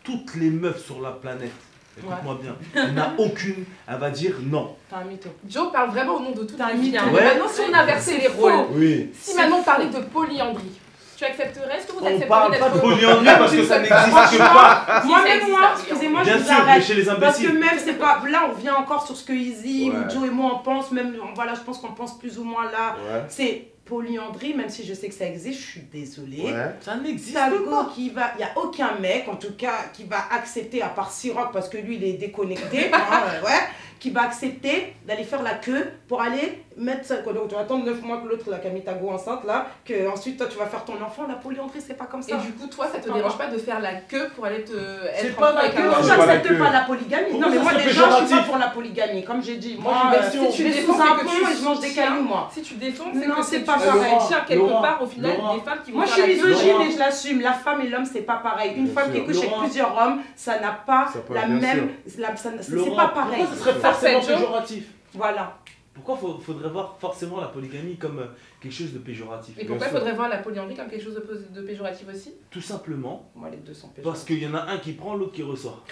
Toutes les meufs sur la planète, écoute-moi bien, il n'y en a aucune, elle va dire non. T'as un mytho. Joe parle vraiment au nom de toute la mytho. vie. Ouais. Maintenant, si on inversait les rôles, Oui. si maintenant on parlait de polyandrie, tu accepterais? Est-ce que vous On accepteriez parle d'être pas de polyandrie parce que ça n'existe pas. Moi, excusez-moi, je Bien vous sûr, mais arrête. chez les Parce imbéciles. que même, c'est pas. Là, on vient encore sur ce que Izzy Ouais. ou Joe et moi on pense, même. Voilà, je pense qu'on pense plus ou moins là. Ouais. C'est polyandrie, même si je sais que ça existe, je suis désolée. Ouais. Ça n'existe Tago pas. qui va. Il n'y a aucun mec, en tout cas, qui va accepter, à part Siroc, parce que lui, il est déconnecté, ouais, qui va accepter d'aller faire la queue pour aller mettre ça. Donc, tu vas attendre 9 mois que l'autre, là, qui a mis Tago enceinte, là, que ensuite, toi, tu vas faire ton enfant. La polyandrie, c'est pas comme ça. Et du coup, toi, ça te dérange pas de faire la queue pour aller te. C'est être pas en la couple queue, avec un homme? J'accepte pas la polygamie. Pourquoi Non, mais ça moi, serait déjà, je suis pas péjoratif? pour la polygamie. Comme j'ai dit, moi, Oui, mais si tu je vais défends, sous un c'est que pont tu et je mange des soutiens. cailloux, moi. Si tu défends, c'est Non, que c'est tu pas pareil. soutiens quelque Laura, part au final Laura. des femmes qui vont Moi, je faire suis la queue. misogyne Laura. et je l'assume. La femme et l'homme, c'est pas pareil. Une Bien femme sûr. qui couche avec Laura. plusieurs hommes, ça n'a pas Ça peut- la bien même. C'est Laurent, pas pareil. Pourquoi ce serait forcément péjoratif? Voilà. Pourquoi faudrait voir forcément la polygamie comme quelque chose de péjoratif? Et pourquoi il faudrait voir la polyandrie comme quelque chose de péjoratif aussi? Tout simplement Moi, les deux sont péjoratifs. parce qu'il y en a un qui prend, l'autre qui ressort.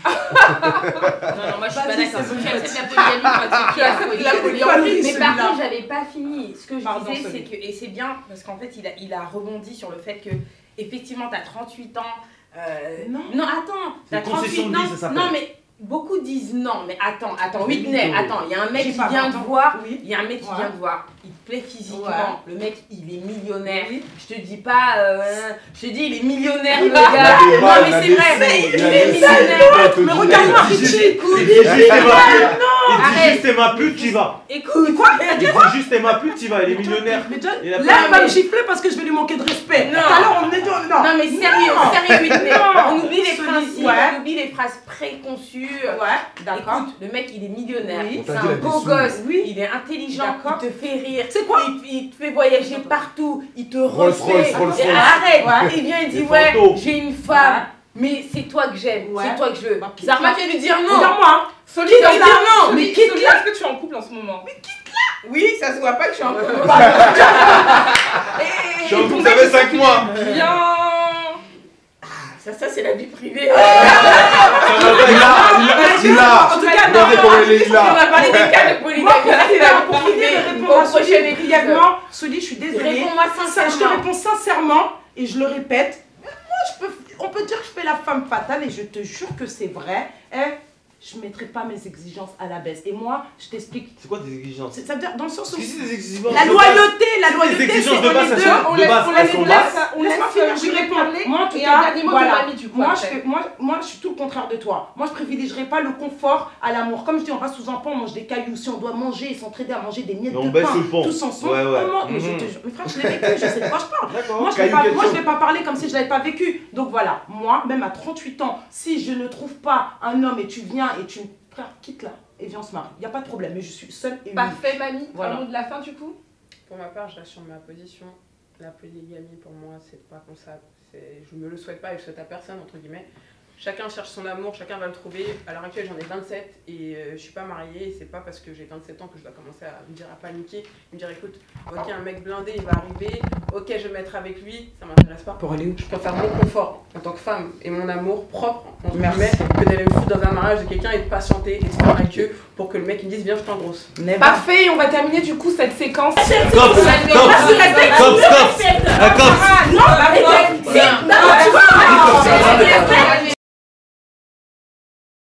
Non, moi je suis pas d'accord. Tu acceptes la polygamie, tu acceptes la polyandrie. Mais par contre, j'avais pas fini. Ce que je disais, c'est que, et c'est bien, parce qu'en fait, il a rebondi sur le fait que, effectivement, t'as 38 ans. Non, attends, t'as 38 ans. Non, mais. Beaucoup disent non, mais attends, Whitney, attends, il y a un mec qui vient te voir, il y a un mec qui vient te voir, il te plaît physiquement, le mec il est millionnaire, je te dis pas, je te dis il est millionnaire le gars, non mais c'est vrai, il est millionnaire, mais regarde-moi, Il dit juste t'es ma pute, tu vas. Écoute, quoi? Il dit juste t'es ma pute, tu vas, il est millionnaire. Là, il va me gifler parce que je vais lui manquer de respect. Non. Tout à l'heure, on est dans. Non mais sérieux, Whitney, on oublie les principes, Ouais. on oublie les phrases préconçues. Ouais, d'accord. Écoute, le mec il est millionnaire, Oui. c'est On t'a dit, il un a des beau sous. gosse, Oui. il est intelligent, D'accord. il te fait rire, C'est quoi? il te fait voyager partout, il te Rolls-Royce, refait, Rolls-Royce. et arrête, Ouais. il vient et dit Les ouais, fantômes. j'ai une femme, mais c'est toi que j'aime, Ouais. c'est toi que je veux. Bah, quitte Zarma là. tu vas lui dire non. Regarde-moi. Solide, Qui va dire non? mais Mais quitte Solide, est-ce que tu es en couple en ce moment? Oui, ça se voit pas que je suis en couple. Je suis en couple, ça fait 5 mois. Bien. Ça c'est la vie privée. Il a. En tout cas, Regardez comment il est on là. va parler des cas de polygamie. C'est la vie privée. Répondre à Au prochain Souli épisode. brièvement. Souli, je suis désolée. Réponds-moi Je te sincèrement. réponds sincèrement et je le répète. Moi, on peut dire que je fais la femme fatale et je te jure que c'est vrai. Je ne mettrai pas mes exigences à la baisse. Et moi, je t'explique. C'est quoi tes exigences? Ça veut dire dans le sens où. Qu'est-ce que c'est des exigences La de loyauté, la base? loyauté, Les exigences c'est de on base, est elles deux, sont- on de laisse- base, on elles laisse- sont on basses. laisse- on laisse-moi finir, je réponds. Moi, en tout Et cas, un dernier mot de voilà. Mamie, du coup, Moi, après. moi, je suis tout le contraire de toi. Moi, je privilégierais pas le confort à l'amour. Comme je dis, on va sous un pont, on mange des cailloux. Si on doit manger et s'entraider à manger des miettes Et on de baisse pain, le pont. tous ensemble, Ouais, ouais. on mange. Mais je te jure, mais frère, je l'ai vécu, je sais de quoi je parle. D'accord. Moi, je Caillou ne ketchup. vais pas parler comme si je l'avais pas vécu. Donc voilà, moi, même à 38 ans, si je ne trouve pas un homme et tu viens et tu me. Frère, quitte là et viens, on se marie. Il n'y a pas de problème, mais je suis seule et unique. Parfait, Mamie. Voilà. Un mot de la fin, du coup? Pour ma part, je reste sur ma position. La polygamie, pour moi, c'est pas comme ça. Je me le souhaite pas et je le souhaite à personne, entre guillemets. Chacun cherche son amour, chacun va le trouver. À l'heure actuelle, j'en ai 27 et je suis pas mariée. Et c'est pas parce que j'ai 27 ans que je dois commencer à me dire à paniquer. Me dire, écoute, ok, un mec blindé, il va arriver. Ok, je vais me mettre avec lui. Ça m'intéresse pas. Pour aller où? Je préfère mon confort en tant que femme et mon amour propre, on se permet, que d'aller me foutre dans un mariage de quelqu'un et de patienter et de faire la queue pour que le mec il me dise viens je t'engrosse. Parfait, on va terminer du coup cette séquence. Stop, stop, stop, stop, stop.